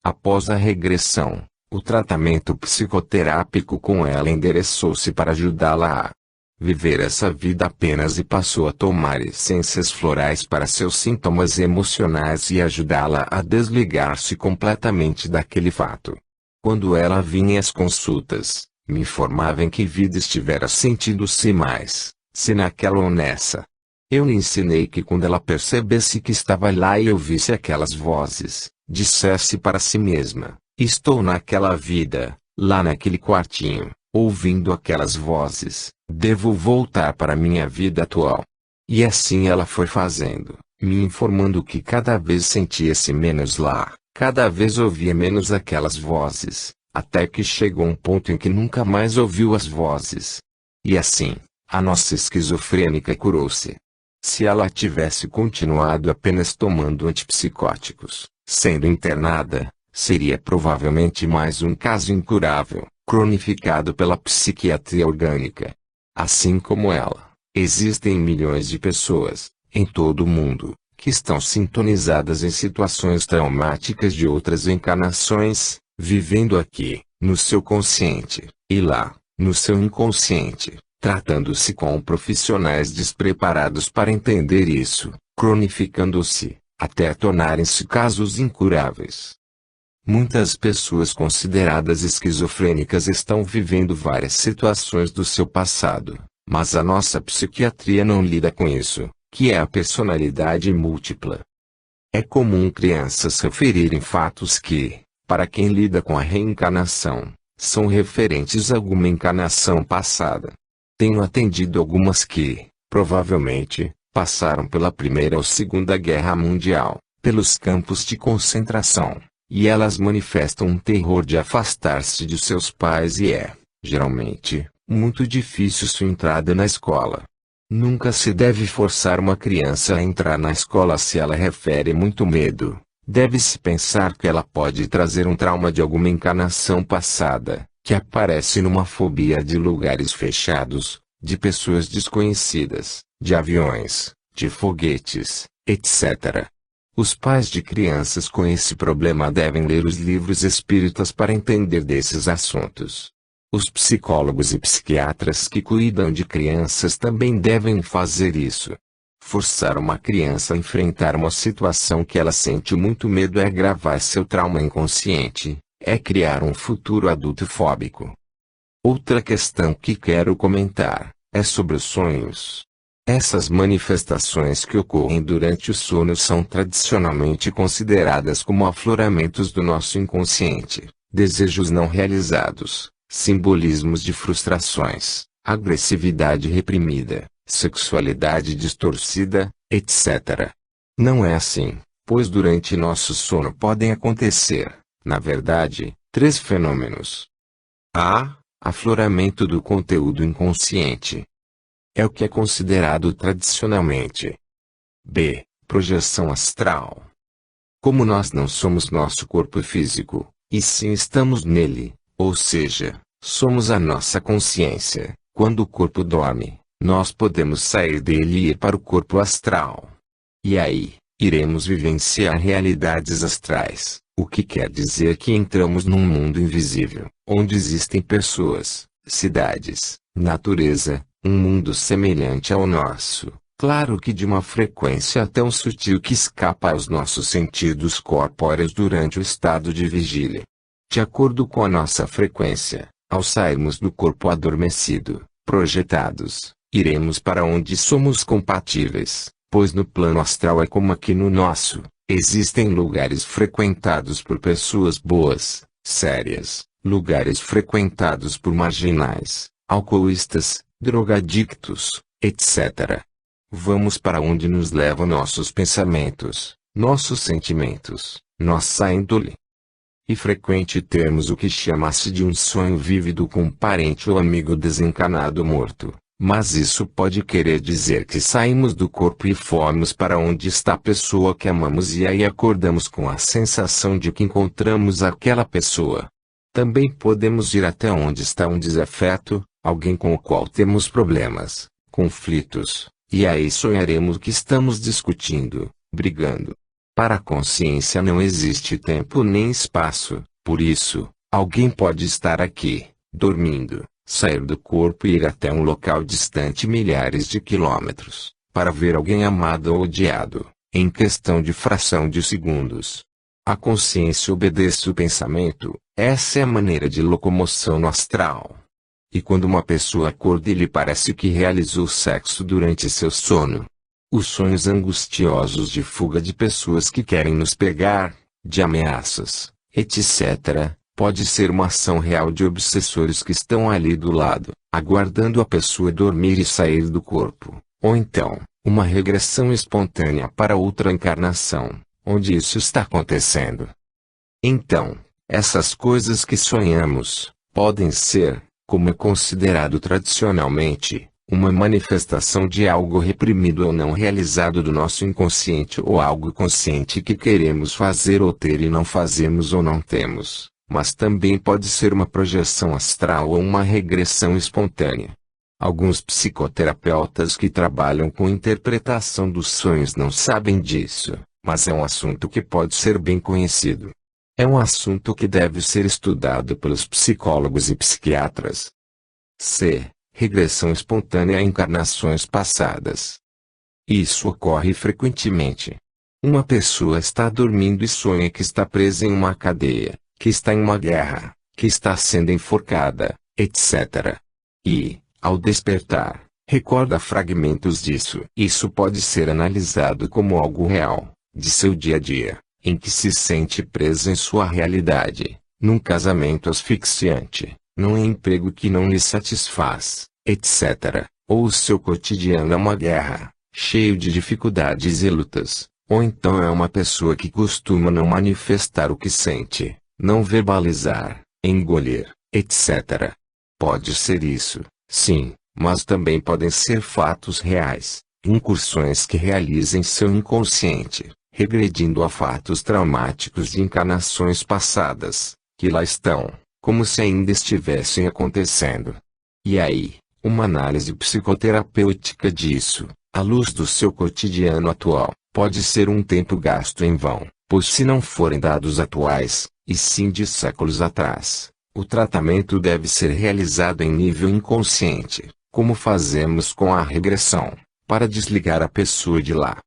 Após a regressão, o tratamento psicoterápico com ela endereçou-se para ajudá-la a viver essa vida apenas e passou a tomar essências florais para seus sintomas emocionais e ajudá-la a desligar-se completamente daquele fato. Quando ela vinha às consultas, me informava em que vida estivera sentindo-se mais, se naquela ou nessa. Eu lhe ensinei que quando ela percebesse que estava lá e ouvisse aquelas vozes, dissesse para si mesma: "Estou naquela vida, lá naquele quartinho, ouvindo aquelas vozes, devo voltar para minha vida atual." E assim ela foi fazendo, me informando que cada vez sentia-se menos lá, cada vez ouvia menos aquelas vozes, até que chegou um ponto em que nunca mais ouviu as vozes. E assim, a nossa esquizofrênica curou-se. Se ela tivesse continuado apenas tomando antipsicóticos, sendo internada, seria provavelmente mais um caso incurável, cronificado pela psiquiatria orgânica. Assim como ela, existem milhões de pessoas, em todo o mundo, que estão sintonizadas em situações traumáticas de outras encarnações, vivendo aqui, no seu consciente, e lá, no seu inconsciente, tratando-se com profissionais despreparados para entender isso, cronificando-se, até tornarem-se casos incuráveis. Muitas pessoas consideradas esquizofrênicas estão vivendo várias situações do seu passado, mas a nossa psiquiatria não lida com isso, que é a personalidade múltipla. É comum crianças referirem fatos que, para quem lida com a reencarnação, são referentes a alguma encarnação passada. Tenho atendido algumas que, provavelmente, passaram pela Primeira ou Segunda Guerra Mundial, pelos campos de concentração, e elas manifestam um terror de afastar-se de seus pais e é, geralmente, muito difícil sua entrada na escola. Nunca se deve forçar uma criança a entrar na escola se ela refere muito medo. Deve-se pensar que ela pode trazer um trauma de alguma encarnação passada, que aparece numa fobia de lugares fechados, de pessoas desconhecidas, de aviões, de foguetes, etc. Os pais de crianças com esse problema devem ler os livros espíritas para entender desses assuntos. Os psicólogos e psiquiatras que cuidam de crianças também devem fazer isso. Forçar uma criança a enfrentar uma situação que ela sente muito medo é agravar seu trauma inconsciente, é criar um futuro adulto fóbico. Outra questão que quero comentar é sobre os sonhos. Essas manifestações que ocorrem durante o sono são tradicionalmente consideradas como afloramentos do nosso inconsciente, desejos não realizados, simbolismos de frustrações, agressividade reprimida, sexualidade distorcida, etc. Não é assim, pois durante nosso sono podem acontecer, na verdade, 3 fenômenos. A. Afloramento do conteúdo inconsciente. É o que é considerado tradicionalmente. B. Projeção astral. Como nós não somos nosso corpo físico, e sim estamos nele, ou seja, somos a nossa consciência, quando o corpo dorme, nós podemos sair dele e ir para o corpo astral. E aí, iremos vivenciar realidades astrais, o que quer dizer que entramos num mundo invisível, onde existem pessoas, cidades, natureza, um mundo semelhante ao nosso, claro que de uma frequência tão sutil que escapa aos nossos sentidos corpóreos durante o estado de vigília. De acordo com a nossa frequência, ao sairmos do corpo adormecido, projetados, iremos para onde somos compatíveis, pois no plano astral é como aqui no nosso, existem lugares frequentados por pessoas boas, sérias, lugares frequentados por marginais, alcoolistas, drogadictos, etc. Vamos para onde nos levam nossos pensamentos, nossos sentimentos, nossa índole. E frequente termos o que chama-se de um sonho vívido com um parente ou amigo desencarnado morto, mas isso pode querer dizer que saímos do corpo e fomos para onde está a pessoa que amamos e aí acordamos com a sensação de que encontramos aquela pessoa. Também podemos ir até onde está um desafeto, alguém com o qual temos problemas, conflitos, e aí sonharemos que estamos discutindo, brigando. Para a consciência não existe tempo nem espaço, por isso, alguém pode estar aqui, dormindo, sair do corpo e ir até um local distante milhares de quilômetros, para ver alguém amado ou odiado, em questão de fração de segundos. A consciência obedece o pensamento, essa é a maneira de locomoção no astral. E quando uma pessoa acorda e lhe parece que realizou sexo durante seu sono, os sonhos angustiosos de fuga de pessoas que querem nos pegar, de ameaças, etc., pode ser uma ação real de obsessores que estão ali do lado, aguardando a pessoa dormir e sair do corpo, ou então, uma regressão espontânea para outra encarnação, onde isso está acontecendo. Então, essas coisas que sonhamos, podem ser, como é considerado tradicionalmente, uma manifestação de algo reprimido ou não realizado do nosso inconsciente ou algo consciente que queremos fazer ou ter e não fazemos ou não temos, mas também pode ser uma projeção astral ou uma regressão espontânea. Alguns psicoterapeutas que trabalham com interpretação dos sonhos não sabem disso, mas é um assunto que pode ser bem conhecido. É um assunto que deve ser estudado pelos psicólogos e psiquiatras. C. Regressão espontânea a encarnações passadas. Isso ocorre frequentemente. Uma pessoa está dormindo e sonha que está presa em uma cadeia, que está em uma guerra, que está sendo enforcada, etc. E, ao despertar, recorda fragmentos disso. Isso pode ser analisado como algo real, de seu dia a dia, em que se sente preso em sua realidade, num casamento asfixiante, num emprego que não lhe satisfaz, etc. Ou o seu cotidiano é uma guerra, cheio de dificuldades e lutas. Ou então é uma pessoa que costuma não manifestar o que sente, não verbalizar, engolir, etc. Pode ser isso, sim, mas também podem ser fatos reais, incursões que realiza em seu inconsciente, regredindo a fatos traumáticos de encarnações passadas, que lá estão, como se ainda estivessem acontecendo. E aí, uma análise psicoterapêutica disso, à luz do seu cotidiano atual, pode ser um tempo gasto em vão, pois se não forem dados atuais, e sim de séculos atrás, o tratamento deve ser realizado em nível inconsciente, como fazemos com a regressão, para desligar a pessoa de lá.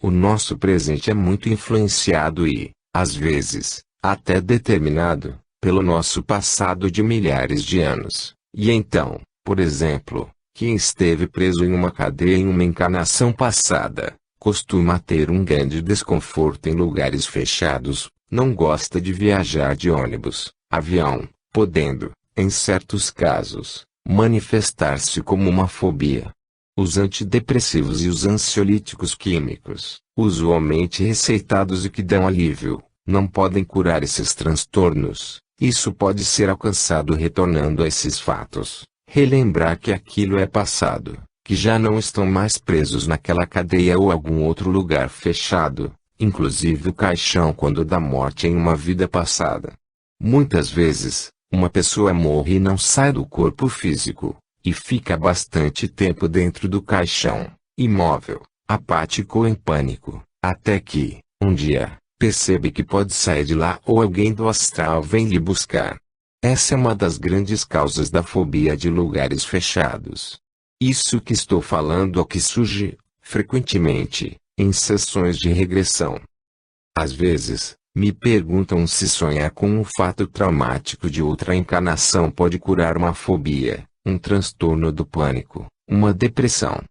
O nosso presente é muito influenciado e, às vezes, até determinado, pelo nosso passado de milhares de anos. E então, por exemplo, quem esteve preso em uma cadeia em uma encarnação passada, costuma ter um grande desconforto em lugares fechados, não gosta de viajar de ônibus, avião, podendo, em certos casos, manifestar-se como uma fobia. Os antidepressivos e os ansiolíticos químicos, usualmente receitados e que dão alívio, não podem curar esses transtornos. Isso pode ser alcançado retornando a esses fatos, relembrar que aquilo é passado, que já não estão mais presos naquela cadeia ou algum outro lugar fechado, inclusive o caixão quando da morte em uma vida passada. Muitas vezes, uma pessoa morre e não sai do corpo físico, e fica bastante tempo dentro do caixão, imóvel, apático ou em pânico, até que, um dia, percebe que pode sair de lá ou alguém do astral vem lhe buscar. Essa é uma das grandes causas da fobia de lugares fechados. Isso que estou falando é o que surge, frequentemente, em sessões de regressão. Às vezes, me perguntam se sonhar com um fato traumático de outra encarnação pode curar uma fobia, um transtorno do pânico, uma depressão.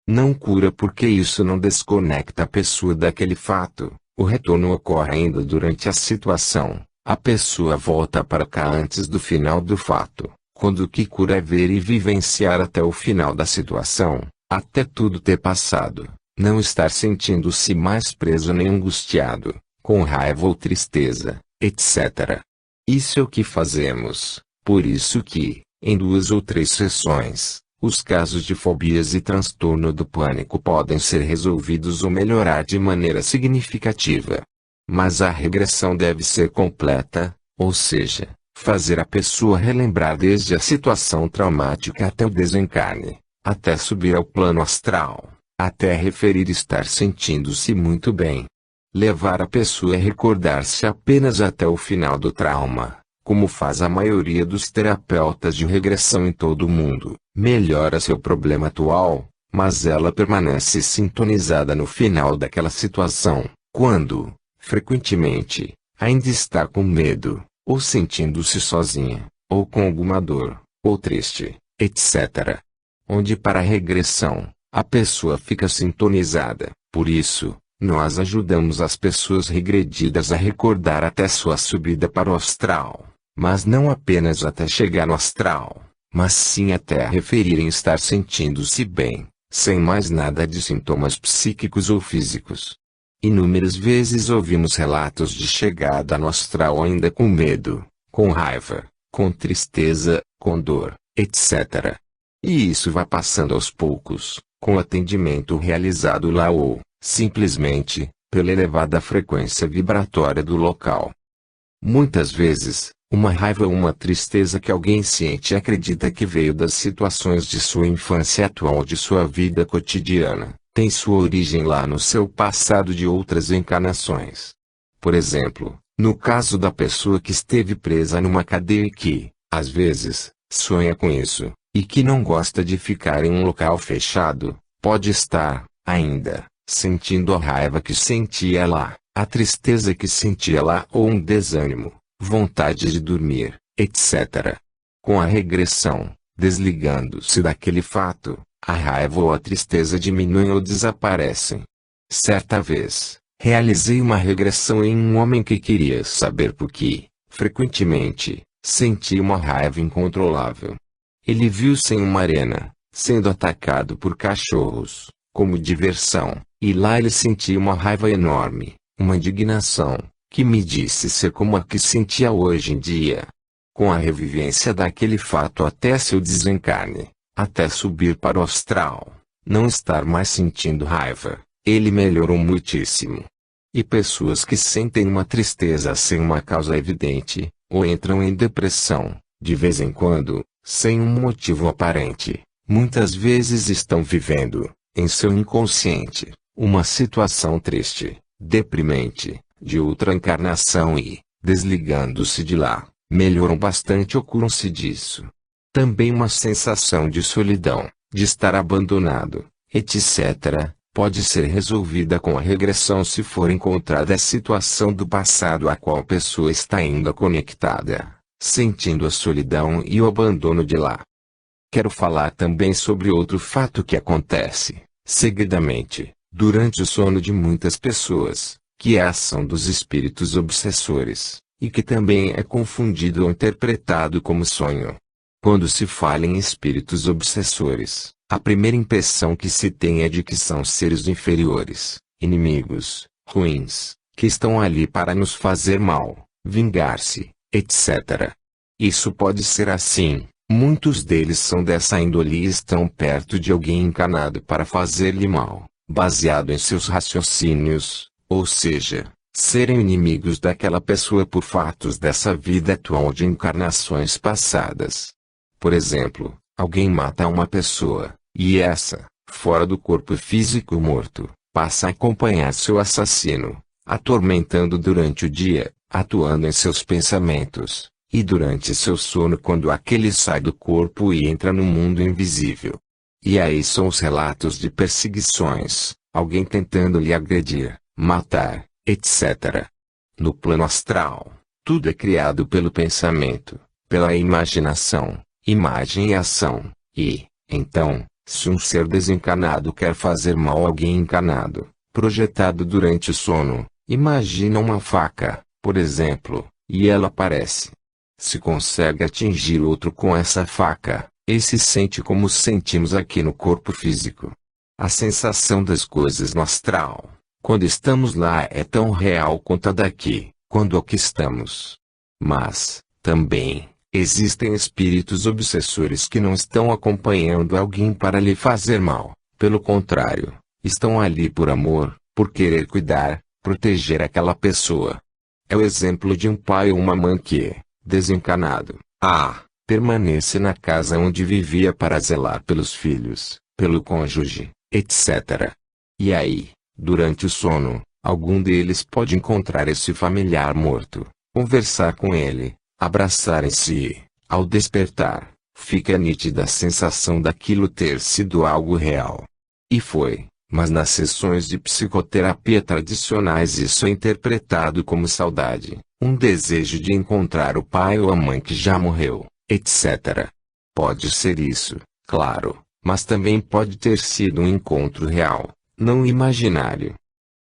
Não cura porque isso não desconecta a pessoa daquele fato, o retorno ocorre ainda durante a situação, a pessoa volta para cá antes do final do fato. Quando o que cura é ver e vivenciar até o final da situação, até tudo ter passado, não estar sentindo-se mais preso nem angustiado, com raiva ou tristeza, etc. Isso é o que fazemos, por isso que, em 2 ou 3 sessões, os casos de fobias e transtorno do pânico podem ser resolvidos ou melhorar de maneira significativa. Mas a regressão deve ser completa, ou seja, fazer a pessoa relembrar desde a situação traumática até o desencarne, até subir ao plano astral, até referir estar sentindo-se muito bem. Levar a pessoa a recordar-se apenas até o final do trauma, como faz a maioria dos terapeutas de regressão em todo o mundo, melhora seu problema atual, mas ela permanece sintonizada no final daquela situação, quando, frequentemente, ainda está com medo, ou sentindo-se sozinha, ou com alguma dor, ou triste, etc. Onde para a regressão, a pessoa fica sintonizada. Por isso, nós ajudamos as pessoas regredidas a recordar até sua subida para o astral, mas não apenas até chegar no astral, mas sim até a referirem estar sentindo-se bem, sem mais nada de sintomas psíquicos ou físicos. Inúmeras vezes ouvimos relatos de chegada no astral ainda com medo, com raiva, com tristeza, com dor, etc. E isso vai passando aos poucos, com atendimento realizado lá ou, simplesmente, pela elevada frequência vibratória do local. Muitas vezes, uma raiva ou uma tristeza que alguém sente e acredita que veio das situações de sua infância atual de sua vida cotidiana, tem sua origem lá no seu passado de outras encarnações. Por exemplo, no caso da pessoa que esteve presa numa cadeia e que, às vezes, sonha com isso, e que não gosta de ficar em um local fechado, pode estar, ainda, sentindo a raiva que sentia lá, a tristeza que sentia lá ou um desânimo, vontade de dormir, etc. Com a regressão, desligando-se daquele fato, a raiva ou a tristeza diminuem ou desaparecem. Certa vez, realizei uma regressão em um homem que queria saber por que, frequentemente, sentia uma raiva incontrolável. Ele viu-se em uma arena, sendo atacado por cachorros, como diversão, e lá ele sentia uma raiva enorme, uma indignação, que me disse ser como a que sentia hoje em dia. Com a revivência daquele fato até seu desencarne, até subir para o astral, não estar mais sentindo raiva, ele melhorou muitíssimo. E pessoas que sentem uma tristeza sem uma causa evidente, ou entram em depressão, de vez em quando, sem um motivo aparente, muitas vezes estão vivendo, em seu inconsciente, uma situação triste, deprimente, de outra encarnação e, desligando-se de lá, melhoram bastante ou curam-se disso. Também uma sensação de solidão, de estar abandonado, etc., pode ser resolvida com a regressão se for encontrada a situação do passado a qual a pessoa está ainda conectada, sentindo a solidão e o abandono de lá. Quero falar também sobre outro fato que acontece, seguidamente, durante o sono de muitas pessoas, que é a ação dos espíritos obsessores, e que também é confundido ou interpretado como sonho. Quando se fala em espíritos obsessores, a primeira impressão que se tem é de que são seres inferiores, inimigos, ruins, que estão ali para nos fazer mal, vingar-se, etc. Isso pode ser assim, muitos deles são dessa índole e estão perto de alguém encarnado para fazer-lhe mal, baseado em seus raciocínios, ou seja, serem inimigos daquela pessoa por fatos dessa vida atual ou de encarnações passadas. Por exemplo, alguém mata uma pessoa, e essa, fora do corpo físico morto, passa a acompanhar seu assassino, atormentando durante o dia, atuando em seus pensamentos, e durante seu sono quando aquele sai do corpo e entra no mundo invisível. E aí são os relatos de perseguições, alguém tentando lhe agredir, matar, etc. No plano astral, tudo é criado pelo pensamento, pela imaginação, imagem e ação, e, então, se um ser desencarnado quer fazer mal a alguém encarnado, projetado durante o sono, imagina uma faca, por exemplo, e ela aparece. Se consegue atingir outro com essa faca, esse sente como sentimos aqui no corpo físico. A sensação das coisas no astral, quando estamos lá, é tão real quanto a daqui, quando aqui estamos. Mas, também, existem espíritos obsessores que não estão acompanhando alguém para lhe fazer mal, pelo contrário, estão ali por amor, por querer cuidar, proteger aquela pessoa. É o exemplo de um pai ou uma mãe que, desencarnado, permanece na casa onde vivia para zelar pelos filhos, pelo cônjuge, etc. E aí, durante o sono, algum deles pode encontrar esse familiar morto, conversar com ele, abraçarem-se e, ao despertar, fica nítida a sensação daquilo ter sido algo real. E foi, mas nas sessões de psicoterapia tradicionais isso é interpretado como saudade, um desejo de encontrar o pai ou a mãe que já morreu, etc. Pode ser isso, claro, mas também pode ter sido um encontro real, não imaginário.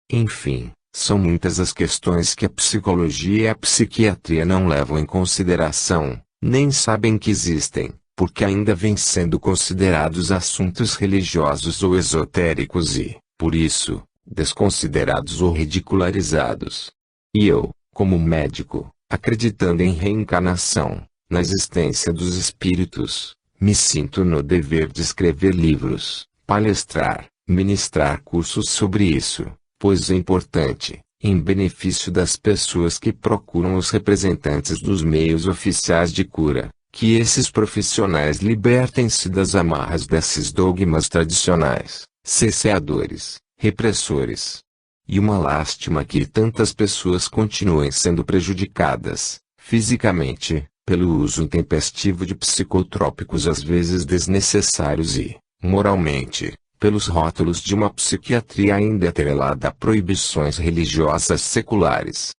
Enfim, são muitas as questões que a psicologia e a psiquiatria não levam em consideração, nem sabem que existem, porque ainda vêm sendo considerados assuntos religiosos ou esotéricos e, por isso, desconsiderados ou ridicularizados. E eu, como médico, acreditando em reencarnação, na existência dos espíritos, me sinto no dever de escrever livros, palestrar, ministrar cursos sobre isso, pois é importante, em benefício das pessoas que procuram os representantes dos meios oficiais de cura, que esses profissionais libertem-se das amarras desses dogmas tradicionais, cesseadores, repressores. E uma lástima que tantas pessoas continuem sendo prejudicadas, fisicamente, pelo uso intempestivo de psicotrópicos às vezes desnecessários e, moralmente, pelos rótulos de uma psiquiatria ainda atrelada a proibições religiosas seculares.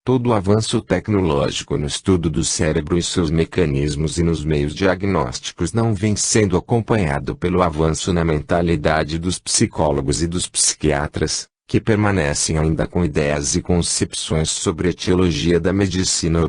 Todo o avanço tecnológico no estudo do cérebro e seus mecanismos e nos meios diagnósticos não vem sendo acompanhado pelo avanço na mentalidade dos psicólogos e dos psiquiatras, que permanecem ainda com ideias e concepções sobre a etiologia da medicina,